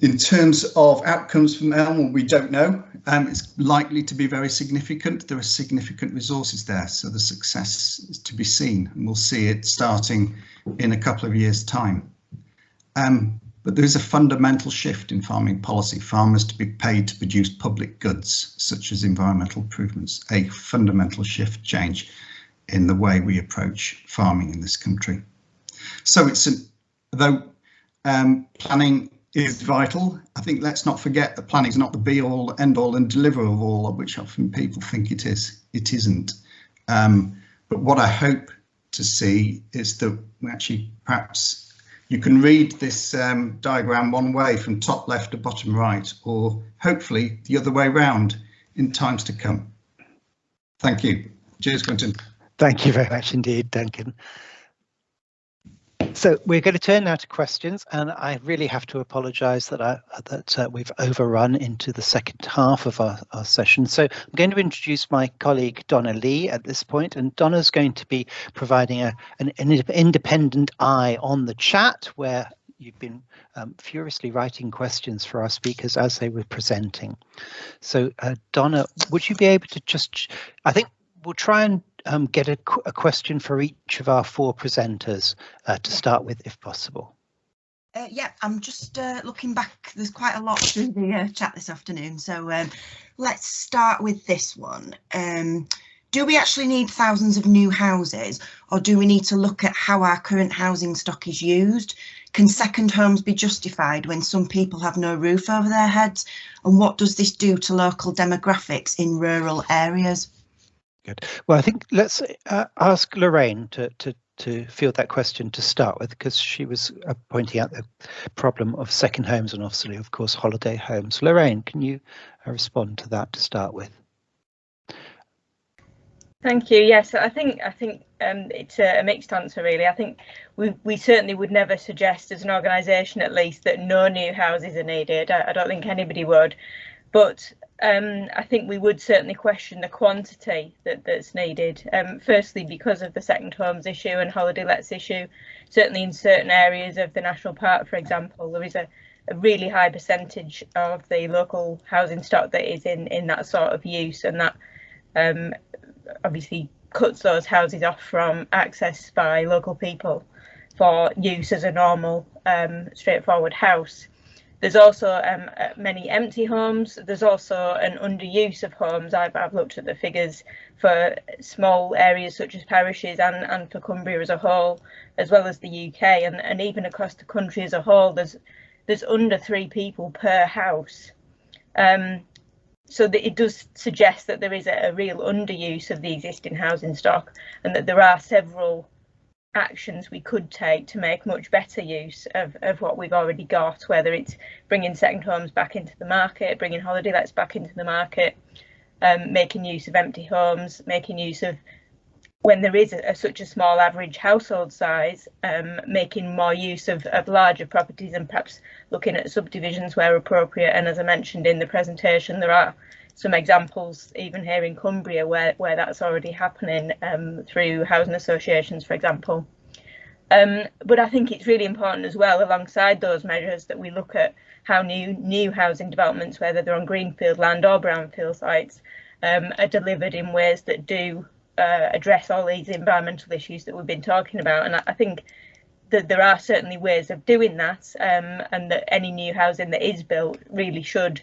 In terms of outcomes from ELM, we don't know. It's likely to be very significant. There are significant resources there, so the success is to be seen, and we'll see it starting in a couple of years' time. But there is a fundamental shift in farming policy, farmers to be paid to produce public goods, such as environmental improvements, a fundamental shift change in the way we approach farming in this country. So though planning is vital, I think let's not forget that planning is not the be all, end all and deliver of all, which often people think it is. It isn't. But what I hope to see is that we actually perhaps you can read this diagram one way from top left to bottom right, or hopefully the other way round in times to come. Thank you. Cheers, Quentin. Thank you very much indeed, Duncan. So we're going to turn now to questions, and I really have to apologise that we've overrun into the second half of our session. So I'm going to introduce my colleague Donna Lee at this point, and Donna's going to be providing an independent eye on the chat, where you've been furiously writing questions for our speakers as they were presenting. So Donna, would you be able to just, I think we'll try and get a question for each of our four presenters to start with, if possible. Yeah, I'm just looking back. There's quite a lot through the chat this afternoon, so let's start with this one. Do we actually need thousands of new houses, or do we need to look at how our current housing stock is used? Can second homes be justified when some people have no roof over their heads? And what does this do to local demographics in rural areas? Good. Well, I think let's ask Lorraine to field that question to start with, because she was pointing out the problem of second homes and obviously, of course, holiday homes. Lorraine, can you respond to that to start with? Thank you. Yes, I think it's a mixed answer, really. I think we certainly would never suggest, as an organisation at least, that no new houses are needed. I don't think anybody would, but I think we would certainly question the quantity that's needed. Firstly, because of the second homes issue and holiday lets issue. Certainly in certain areas of the national park, for example, there is a really high percentage of the local housing stock that is in that sort of use, and that obviously cuts those houses off from access by local people for use as a normal straightforward house. There's also many empty homes. There's also an underuse of homes. I've looked at the figures for small areas such as parishes and for Cumbria as a whole, as well as the UK, and even across the country as a whole, there's under 3 people per house. So that it does suggest that there is a real underuse of the existing housing stock, and that there are several actions we could take to make much better use of what we've already got, whether it's bringing second homes back into the market, bringing holiday lets back into the market, making use of empty homes, making use of, when there is such a small average household size, making more use of larger properties, and perhaps looking at subdivisions where appropriate. And as I mentioned in the presentation, there are some examples even here in Cumbria where that's already happening through housing associations, for example. But I think it's really important as well, alongside those measures, that we look at how new housing developments, whether they're on greenfield land or brownfield sites, are delivered in ways that do address all these environmental issues that we've been talking about. And I think that there are certainly ways of doing that, and that any new housing that is built really should,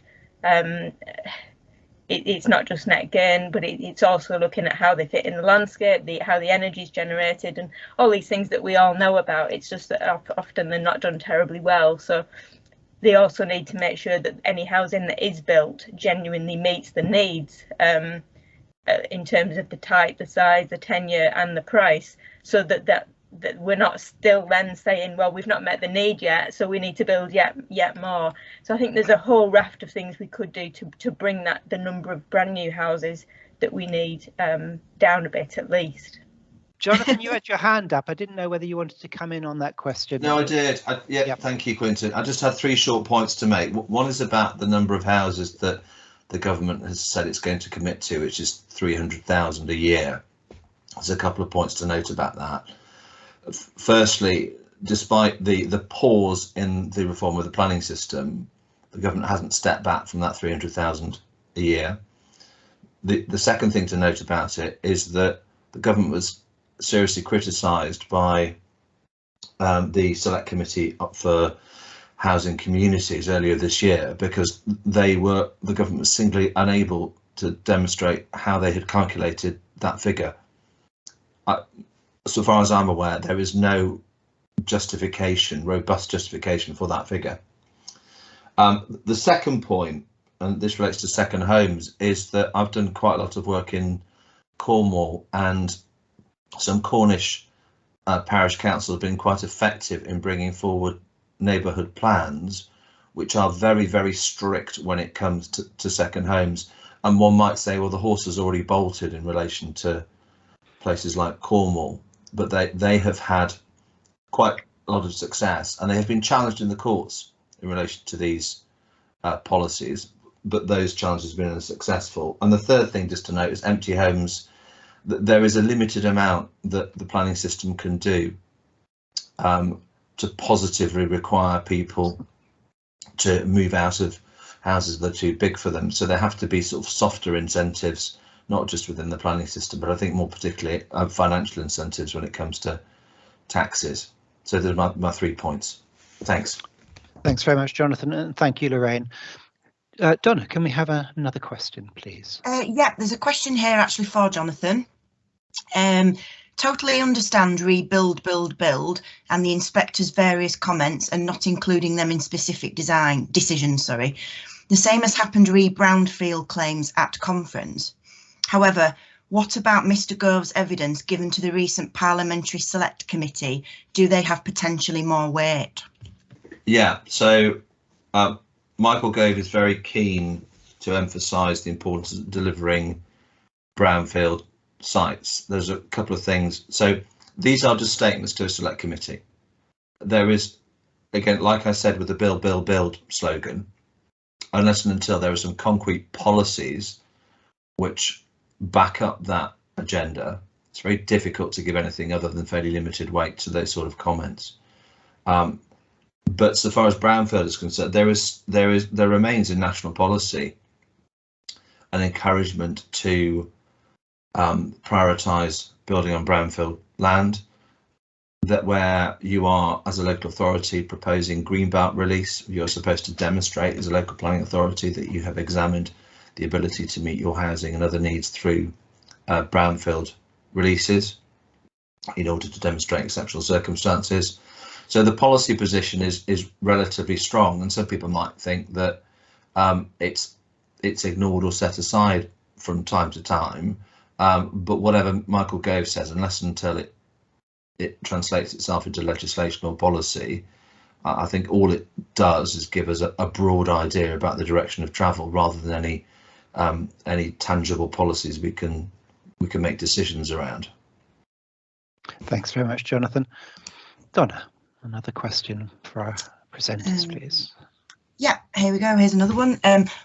it's not just net gain, but it's also looking at how they fit in the landscape, how the energy is generated, and all these things that we all know about. It's just that often they're not done terribly well. So they also need to make sure that any housing that is built genuinely meets the needs, in terms of the type, the size, the tenure and the price, so that we're not still then saying, well, we've not met the need yet, so we need to build yet more. So I think there's a whole raft of things we could do to bring the number of brand new houses that we need down a bit at least. Jonathan, you had your hand up. I didn't know whether you wanted to come in on that question. No, I did. Yep. Thank you, Quintin. I just had 3 short points to make. One is about the number of houses that the government has said it's going to commit to, which is 300,000 a year. There's a couple of points to note about that. Firstly, despite the pause in the reform of the planning system, the government hasn't stepped back from that 300,000 a year. The second thing to note about it is that the government was seriously criticised by the Select Committee for Housing Communities earlier this year, because the government was simply unable to demonstrate how they had calculated that figure. So far as I'm aware, there is no robust justification for that figure. The second point, and this relates to second homes, is that I've done quite a lot of work in Cornwall, and some Cornish parish councils have been quite effective in bringing forward neighbourhood plans, which are very, very strict when it comes to second homes. And one might say, well, the horse has already bolted in relation to places like Cornwall, but they have had quite a lot of success, and they have been challenged in the courts in relation to these policies, but those challenges have been unsuccessful. And the third thing just to note is empty homes. There is a limited amount that the planning system can do to positively require people to move out of houses that are too big for them. So there have to be sort of softer incentives, not just within the planning system, but I think more particularly financial incentives when it comes to taxes. So there's my 3 points. Thanks. Thanks very much, Jonathan, and thank you, Lorraine. Donna, can we have another question, please? Yeah, there's a question here actually for Jonathan. Totally understand rebuild, build, and the inspector's various comments and not including them in specific decisions. The same has happened re brownfield claims at conference. However, what about Mr Gove's evidence given to the recent Parliamentary Select Committee? Do they have potentially more weight? Yeah, so Michael Gove is very keen to emphasise the importance of delivering brownfield sites. There's a couple of things. So these are just statements to a select committee. There is, again, like I said with the build slogan, unless and until there are some concrete policies which back up that agenda, it's very difficult to give anything other than fairly limited weight to those sort of comments. But so far as brownfield is concerned, there remains in national policy an encouragement to prioritise building on brownfield land, that where you are as a local authority proposing greenbelt release, you're supposed to demonstrate as a local planning authority that you have examined the ability to meet your housing and other needs through brownfield releases in order to demonstrate exceptional circumstances. So the policy position is relatively strong, and some people might think that it's ignored or set aside from time to time. But whatever Michael Gove says, unless and until it translates itself into legislation or policy, I think all it does is give us a broad idea about the direction of travel, rather than any tangible policies we can make decisions around. Thanks very much, Jonathan. Donna, another question for our presenters, please. Yeah, here we go. Here's another one.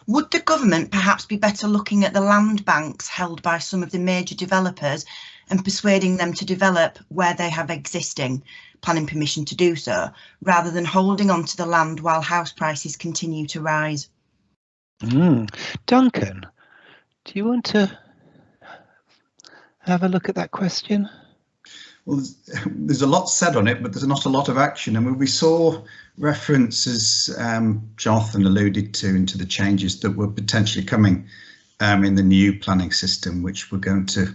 Would the government perhaps be better looking at the land banks held by some of the major developers and persuading them to develop where they have existing planning permission to do so, rather than holding on to the land while house prices continue to rise? Duncan, do you want to have a look at that question? Well, there's a lot said on it, but there's not a lot of action. I mean, we saw references, Jonathan alluded to, into the changes that were potentially coming in the new planning system, which were going to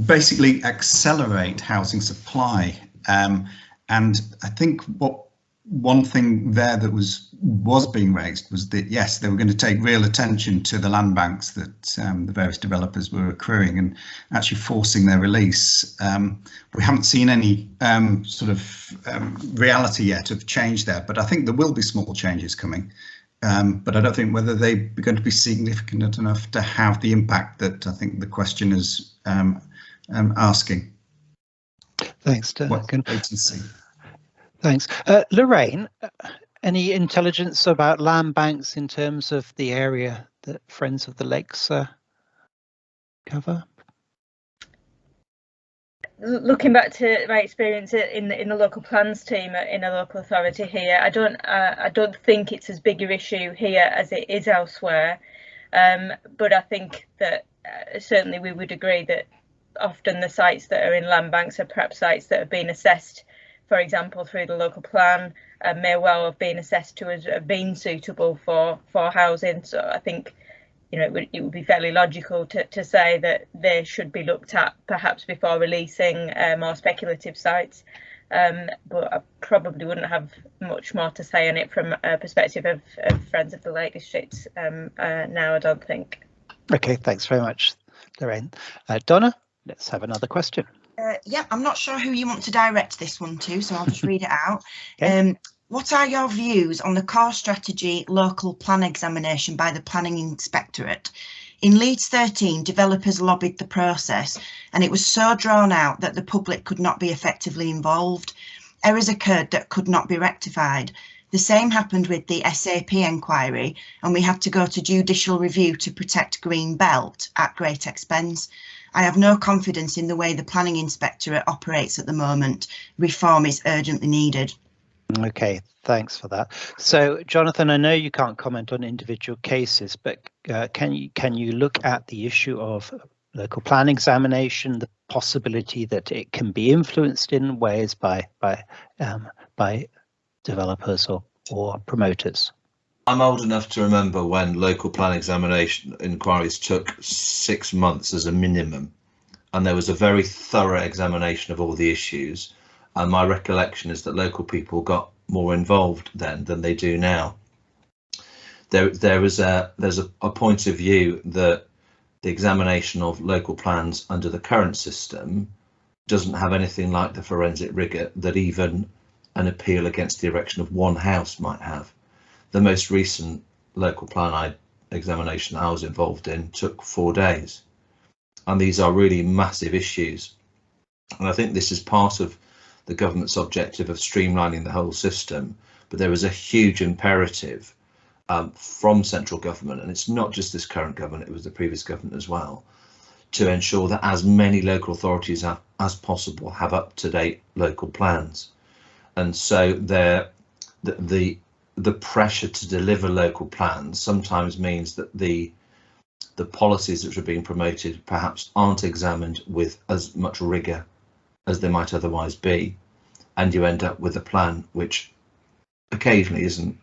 basically accelerate housing supply. And I think one thing there that was being raised was that, yes, they were going to take real attention to the land banks that the various developers were accruing and actually forcing their release. We haven't seen any sort of reality yet of change there, but I think there will be small changes coming. But I don't think whether they're going to be significant enough to have the impact that I think the question is asking. Thanks, Duncan. Wait and see. Thanks. Lorraine, any intelligence about land banks in terms of the area that Friends of the Lakes cover? Looking back to my experience in the local plans team in a local authority here, I don't think it's as big an issue here as it is elsewhere. But I think that certainly we would agree that often the sites that are in land banks are perhaps sites that have been assessed, for example, through the local plan, may well have been assessed to as being suitable for housing. So I think, you know, it would be fairly logical to say that they should be looked at perhaps before releasing more speculative sites. But I probably wouldn't have much more to say on it from a perspective of Friends of the Lake District now, I don't think. Okay, thanks very much, Lorraine. Donna, let's have another question. Yeah, I'm not sure who you want to direct this one to, so I'll just read it out. Okay. What are your views on the core strategy local plan examination by the Planning Inspectorate? In Leeds 13, developers lobbied the process, and it was so drawn out that the public could not be effectively involved. Errors occurred that could not be rectified. The same happened with the SAP inquiry, and we had to go to judicial review to protect Green Belt at great expense. I have no confidence in the way the Planning Inspectorate operates at the moment. Reform is urgently needed. Okay, thanks for that. So, Jonathan, I know you can't comment on individual cases, but can you look at the issue of local plan examination, the possibility that it can be influenced in ways by developers or promoters? I'm old enough to remember when local plan examination inquiries took 6 months as a minimum, and there was a very thorough examination of all the issues. And my recollection is that local people got more involved then than they do now. There's a point of view that the examination of local plans under the current system doesn't have anything like the forensic rigour that even an appeal against the erection of one house might have. The most recent local plan examination I was involved in took 4 days, and these are really massive issues. And I think this is part of the government's objective of streamlining the whole system, but there is a huge imperative from central government, and it's not just this current government, it was the previous government as well, to ensure that as many local authorities as possible have up-to-date local plans. And so the pressure to deliver local plans sometimes means that the policies which are being promoted perhaps aren't examined with as much rigour as they might otherwise be, and you end up with a plan which occasionally isn't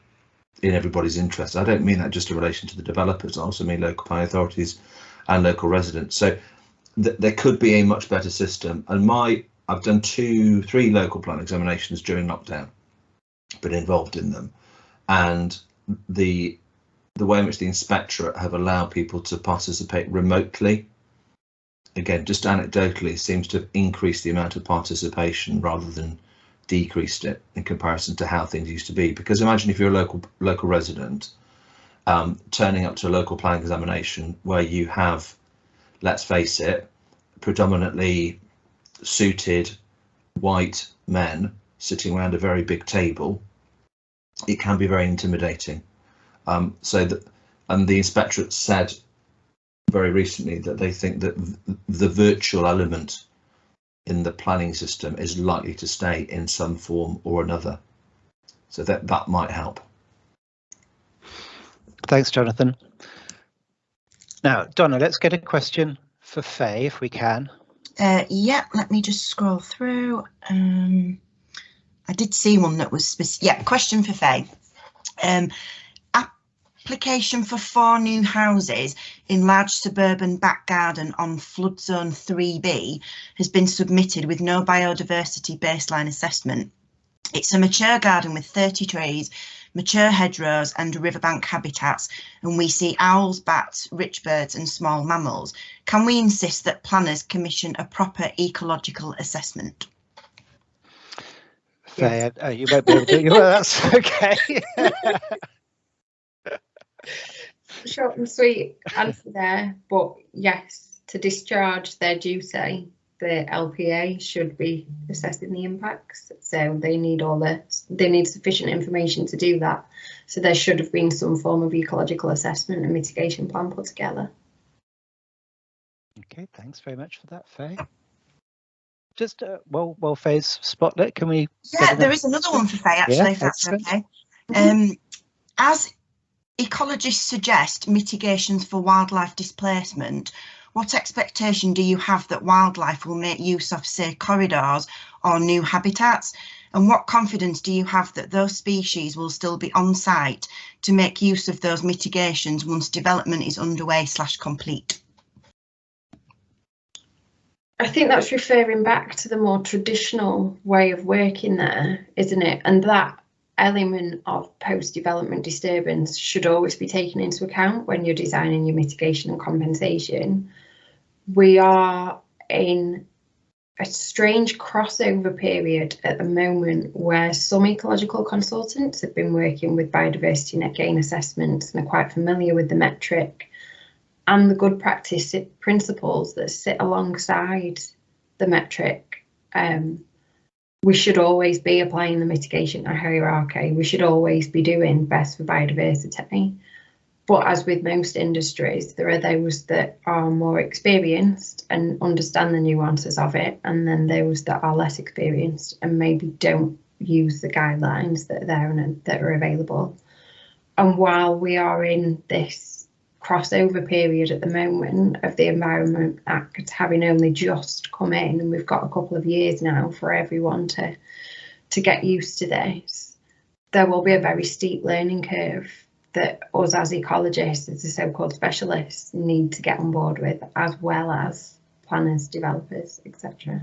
in everybody's interest. I don't mean that just in relation to the developers, I also mean local planning authorities and local residents. So there could be a much better system, and I've done 2-3 local plan examinations during lockdown, been involved in them, and the way in which the inspectorate have allowed people to participate remotely, again, just anecdotally, seems to have increased the amount of participation rather than decreased it in comparison to how things used to be. Because imagine if you're a local resident turning up to a local plan examination where you have, let's face it, predominantly suited white men sitting around a very big table, it can be very intimidating. And the inspectorate said very recently that they think that the virtual element in the planning system is likely to stay in some form or another. So that might help. Thanks, Jonathan. Now, Donna, let's get a question for Faye if we can. Yeah, let me just scroll through. I did see one that was specific. Yeah, question for Faye. Application for 4 new houses in large suburban back garden on flood zone 3B has been submitted with no biodiversity baseline assessment. It's a mature garden with 30 trees, mature hedgerows and riverbank habitats, and we see owls, bats, rich birds and small mammals. Can we insist that planners commission a proper ecological assessment? Faye, you won't be able to do it. Well, that's okay. Short and sweet answer there, but yes, to discharge their duty, the LPA should be assessing the impacts. So they need sufficient information to do that. So there should have been some form of ecological assessment and mitigation plan put together. Okay, thanks very much for that, Faye. Just while Faye's spotlit, can we? Yeah, there is another one for Faye, actually, if that's okay. As ecologists suggest mitigations for wildlife displacement, what expectation do you have that wildlife will make use of, say, corridors or new habitats? And what confidence do you have that those species will still be on site to make use of those mitigations once development is underway / complete? I think that's referring back to the more traditional way of working there, isn't it? And that element of post-development disturbance should always be taken into account when you're designing your mitigation and compensation. We are in a strange crossover period at the moment where some ecological consultants have been working with biodiversity net gain assessments and are quite familiar with the metric and the good practice principles that sit alongside the metric. We should always be applying the mitigation hierarchy. We should always be doing best for biodiversity. But as with most industries, there are those that are more experienced and understand the nuances of it, and then those that are less experienced and maybe don't use the guidelines that are there and that are available. And while we are in this crossover period at the moment of the Environment Act having only just come in, and we've got a couple of years now for everyone to get used to this, there will be a very steep learning curve that us as ecologists, as the so-called specialists, need to get on board with, as well as planners, developers, etc.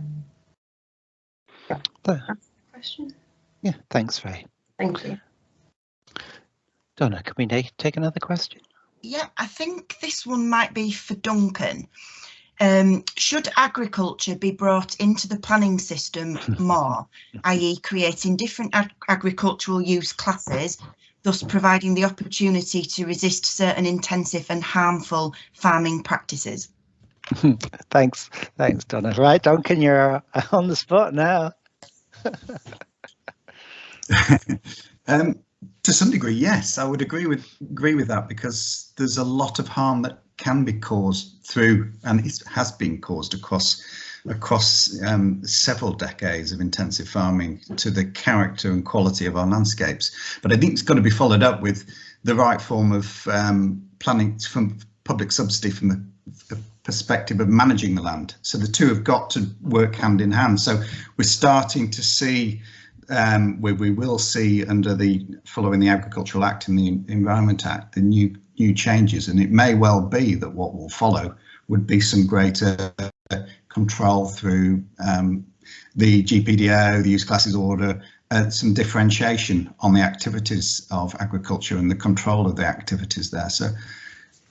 That's the question. Yeah, thanks, Faye. Thank you. Donna, can we take another question? Yeah, I think this one might be for Duncan. Should agriculture be brought into the planning system more, i.e. creating different agricultural use classes, thus providing the opportunity to resist certain intensive and harmful farming practices? Thanks, Donna. Right, Duncan, you're on the spot now. To some degree, yes, I would agree with that, because there's a lot of harm that can be caused through, and it has been caused across several decades of intensive farming, to the character and quality of our landscapes. But I think it's got to be followed up with the right form of planning from public subsidy from the perspective of managing the land. So the two have got to work hand in hand. So we're starting to see where we will see under following the Agricultural Act and the Environment Act, the new changes, and it may well be that what will follow would be some greater control through the GPDO, the use classes order, some differentiation on the activities of agriculture and the control of the activities there. So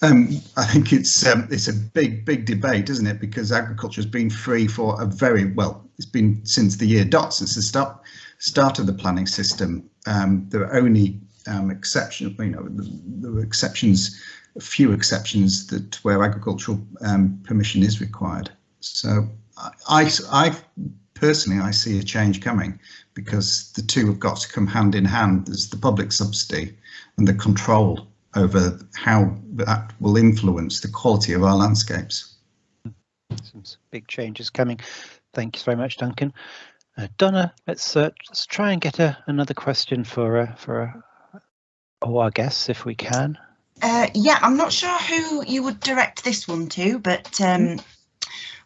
I think it's a big debate, isn't it? Because agriculture has been free for it's been since the year dot, since the start of the planning system. There are only exceptions, there were exceptions, a few exceptions where agricultural permission is required. So I personally, I see a change coming, because the two have got to come hand in hand. There's the public subsidy and the control over how that will influence the quality of our landscapes. Some big changes coming. Thank you very much, Duncan. Donna, let's try and get another question for all our guests, if we can. Yeah, I'm not sure who you would direct this one to, but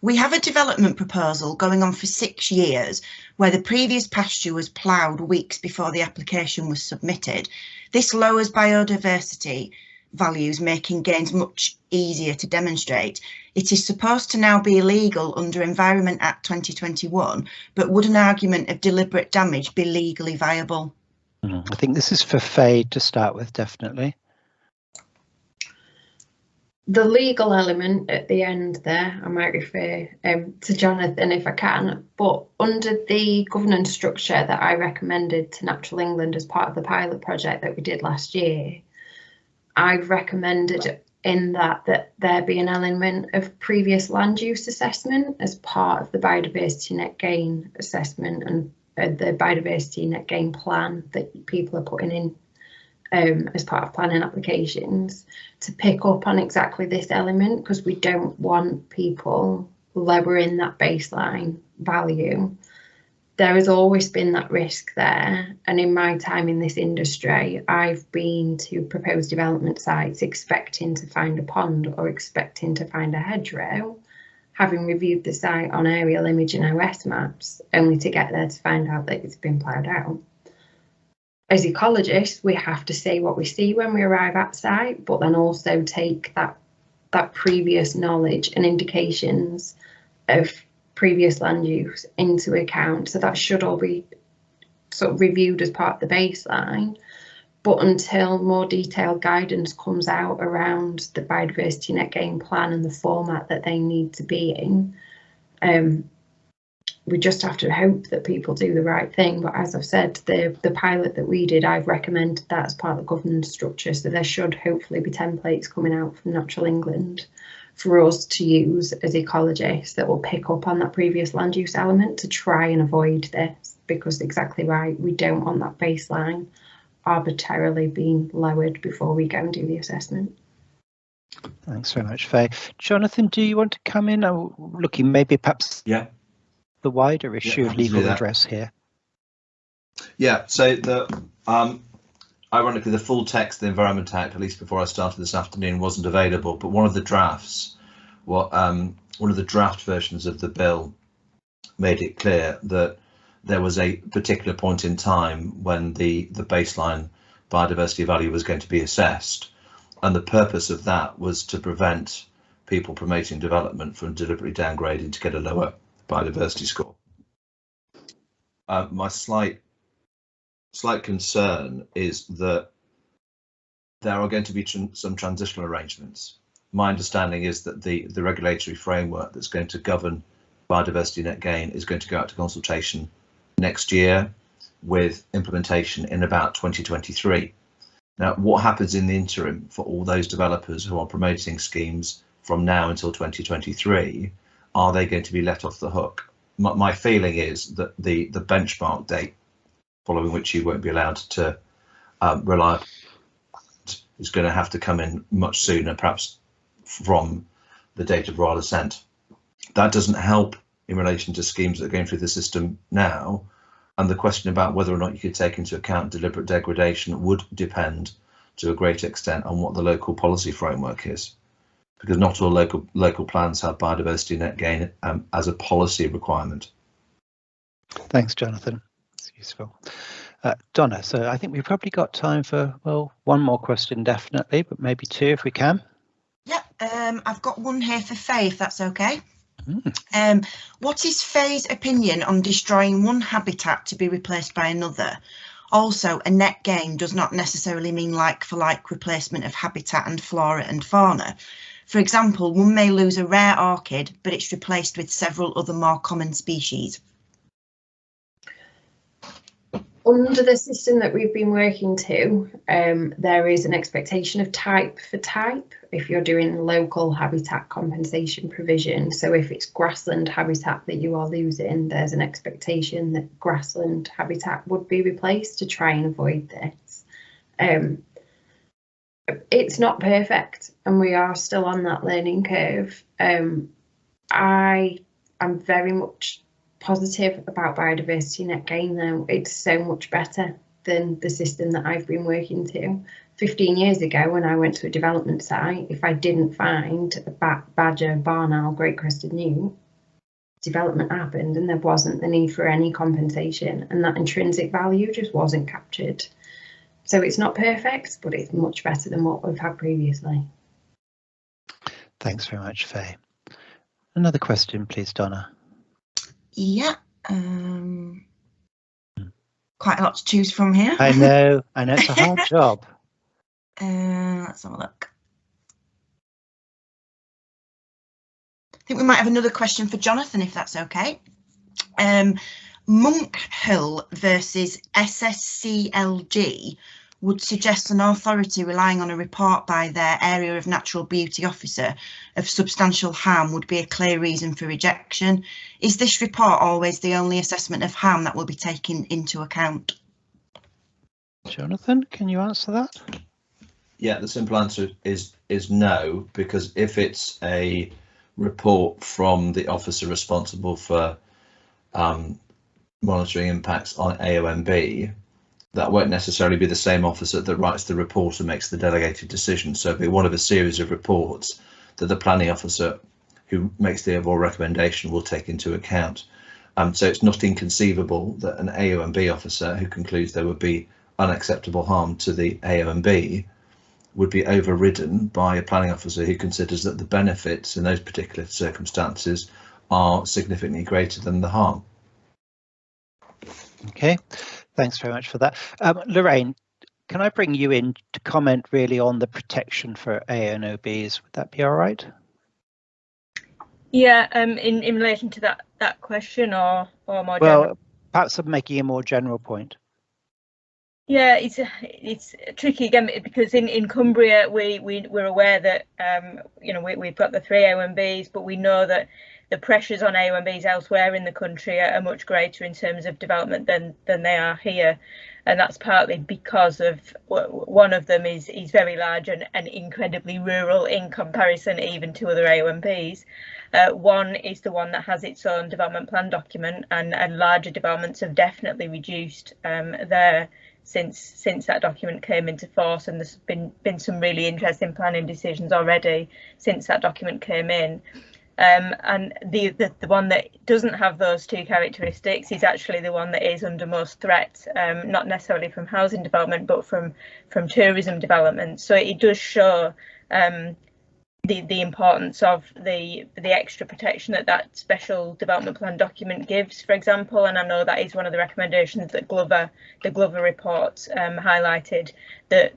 we have a development proposal going on for 6 years where the previous pasture was ploughed weeks before the application was submitted. This lowers biodiversity values, making gains much easier to demonstrate. It is supposed to now be illegal under Environment Act 2021, but would an argument of deliberate damage be legally viable? I think this is for Faye to start with, definitely. The legal element at the end there, I might refer to Jonathan if I can, but under the governance structure that I recommended to Natural England as part of the pilot project that we did last year, I've recommended in that there be an element of previous land use assessment as part of the biodiversity net gain assessment and the biodiversity net gain plan that people are putting in as part of planning applications, to pick up on exactly this element, because we don't want people lowering that baseline value. There has always been that risk there, and in my time in this industry, I've been to proposed development sites expecting to find a pond or expecting to find a hedgerow, having reviewed the site on aerial image and OS maps, only to get there to find out that it's been ploughed out. As ecologists, we have to say what we see when we arrive at site, but then also take that previous knowledge and indications of previous land use into account. So that should all be sort of reviewed as part of the baseline. But until more detailed guidance comes out around the biodiversity net gain plan and the format that they need to be in, we just have to hope that people do the right thing. But as I've said, the pilot that we did, I've recommended that as part of the governance structure. So there should hopefully be templates coming out from Natural England for us to use as ecologists that will pick up on that previous land use element to try and avoid this, because exactly right, we don't want that baseline arbitrarily being lowered before we go and do the assessment. Thanks very much, Faye. Jonathan, do you want to come in? Looking maybe perhaps the wider issue of legal redress here. Yeah, so ironically, the full text of the Environment Act, at least before I started this afternoon, wasn't available, but one of the drafts, one of the draft versions of the bill made it clear that there was a particular point in time when the baseline biodiversity value was going to be assessed, and the purpose of that was to prevent people promoting development from deliberately downgrading to get a lower biodiversity score. My slight concern is that there are going to be some transitional arrangements. My understanding is that the regulatory framework that's going to govern biodiversity net gain is going to go out to consultation next year, with implementation in about 2023. Now, what happens in the interim for all those developers who are promoting schemes from now until 2023? Are they going to be let off the hook? My feeling is that the benchmark date following which you won't be allowed to rely is going to have to come in much sooner, perhaps from the date of royal assent. That doesn't help in relation to schemes that are going through the system now, and the question about whether or not you could take into account deliberate degradation would depend to a great extent on what the local policy framework is, because not all local plans have biodiversity net gain as a policy requirement. Thanks, Jonathan. That's useful. Donna, so I think we've probably got time for, well, one more question definitely, but maybe two if we can. Yeah, I've got one here for Faye, if that's okay. What is Faye's opinion on destroying one habitat to be replaced by another? Also, a net gain does not necessarily mean like-for-like replacement of habitat and flora and fauna. For example, one may lose a rare orchid, but it's replaced with several other more common species. Under the system that we've been working to, there is an expectation of type for type if you're doing local habitat compensation provision. So if it's grassland habitat that you are losing, there's an expectation that grassland habitat would be replaced to try and avoid this. It's not perfect and we are still on that learning curve. I am very much positive about biodiversity net gain though. It's so much better than the system that I've been working to. 15 years ago when I went to a development site, if I didn't find a badger, barn owl, great crested newt, development happened and there wasn't the need for any compensation and that intrinsic value just wasn't captured. So it's not perfect, but it's much better than what we've had previously. Thanks very much, Faye. Another question, please, Donna. Yeah, quite a lot to choose from here. I know, it's a hard job. Let's have a look. I think we might have another question for Jonathan, if that's okay. Monk Hill versus SSCLG would suggest an authority relying on a report by their Area of Natural Beauty officer of substantial harm would be a clear reason for rejection. Is this report always the only assessment of harm that will be taken into account? Jonathan, can you answer that? Yeah, the simple answer is no, because if it's a report from the officer responsible for monitoring impacts on AONB, that won't necessarily be the same officer that writes the report and makes the delegated decision. So it'll be one of a series of reports that the planning officer who makes the overall recommendation will take into account. So it's not inconceivable that an AONB officer who concludes there would be unacceptable harm to the AONB would be overridden by a planning officer who considers that the benefits in those particular circumstances are significantly greater than the harm. Okay, thanks very much for that. Lorraine, can I bring you in to comment really on the protection for AONBs? Would that be all right? Yeah, in relation to that question or more well, general? Perhaps I'm making a more general point. Yeah, it's tricky again because in Cumbria we're aware that we've got the 3 AONBs, but we know that the pressures on AONBs elsewhere in the country are much greater in terms of development than they are here, and that's partly because of one of them is very large and incredibly rural in comparison even to other AONBs. One is the one that has its own development plan document, and larger developments have definitely reduced there since that document came into force, and there's been some really interesting planning decisions already since that document came in. And the one that doesn't have those two characteristics is actually the one that is under most threat, not necessarily from housing development, but from tourism development. So it does show the importance of the extra protection that special development plan document gives, for example. And I know that is one of the recommendations that the Glover report highlighted, that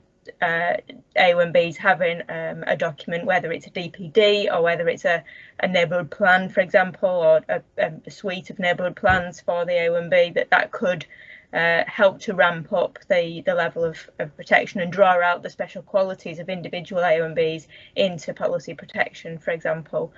AONBs having a document, whether it's a DPD or whether it's a neighbourhood plan, for example, or a suite of neighbourhood plans for the AONB, that could help to ramp up the level of protection and draw out the special qualities of individual AONBs into policy protection, for example.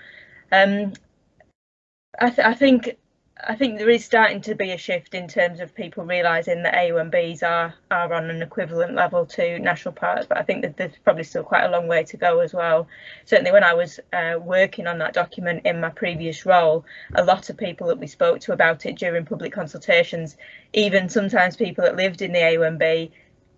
I think there is starting to be a shift in terms of people realising that AONBs are on an equivalent level to national parks, but I think that there's probably still quite a long way to go as well. Certainly when I was working on that document in my previous role, a lot of people that we spoke to about it during public consultations, even sometimes people that lived in the AONB,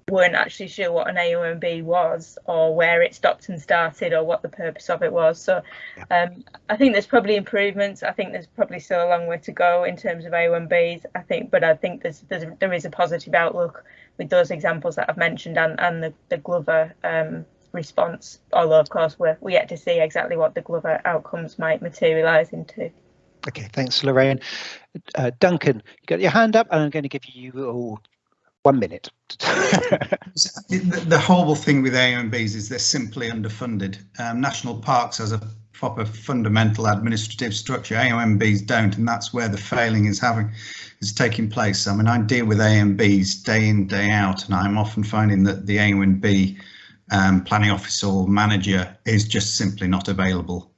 weren't actually sure what an AONB was or where it stopped and started or what the purpose of it was. So I think there's probably improvements. I think there's probably still a long way to go in terms of AONBs. I think there is a positive outlook with those examples that I've mentioned and the Glover response, although of course we're yet to see exactly what the Glover outcomes might materialise into. Okay, thanks, Lorraine. Duncan, you got your hand up and I'm going to give you 1 minute. The horrible thing with AONBs is they're simply underfunded. National Parks has a proper fundamental administrative structure. AONBs don't, and that's where the failing is taking place. I mean, I deal with AONBs day in, day out, and I'm often finding that the AONB planning officer or manager is just simply not available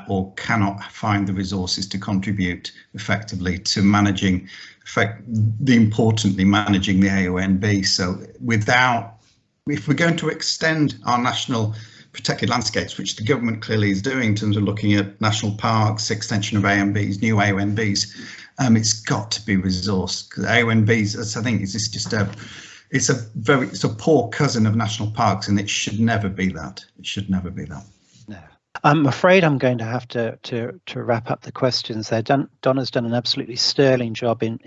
or cannot find the resources to contribute effectively to managing, importantly managing the AONB. So if we're going to extend our national protected landscapes, which the government clearly is doing in terms of looking at national parks, extension of AONBs, new AONBs, it's got to be resourced, because AONBs, as I think, is just it's a poor cousin of national parks, and it should never be that. It should never be that. No. I'm afraid I'm going to have to wrap up the questions there. Donna's done an absolutely sterling job in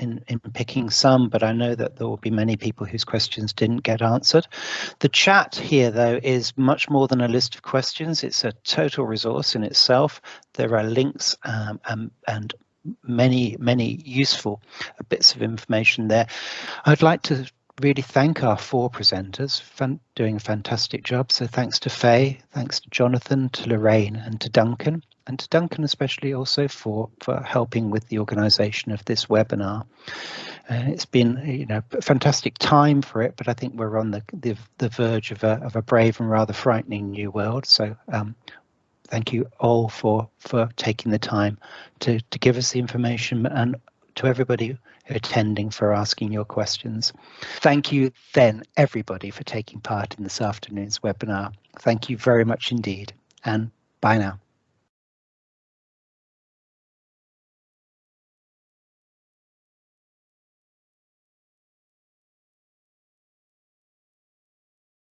picking some, but I know that there will be many people whose questions didn't get answered. The chat here, though, is much more than a list of questions. It's a total resource in itself. There are links and many useful bits of information there. I'd like to really thank our 4 presenters for doing a fantastic job. So thanks to Faye, thanks to Jonathan, to Lorraine, and to Duncan especially also for helping with the organisation of this webinar. It's been a fantastic time for it, but I think we're on the verge of a brave and rather frightening new world. So thank you all for taking the time to give us the information, and to everybody attending for asking your questions. Thank you then everybody for taking part in this afternoon's webinar. Thank you very much indeed, and bye now.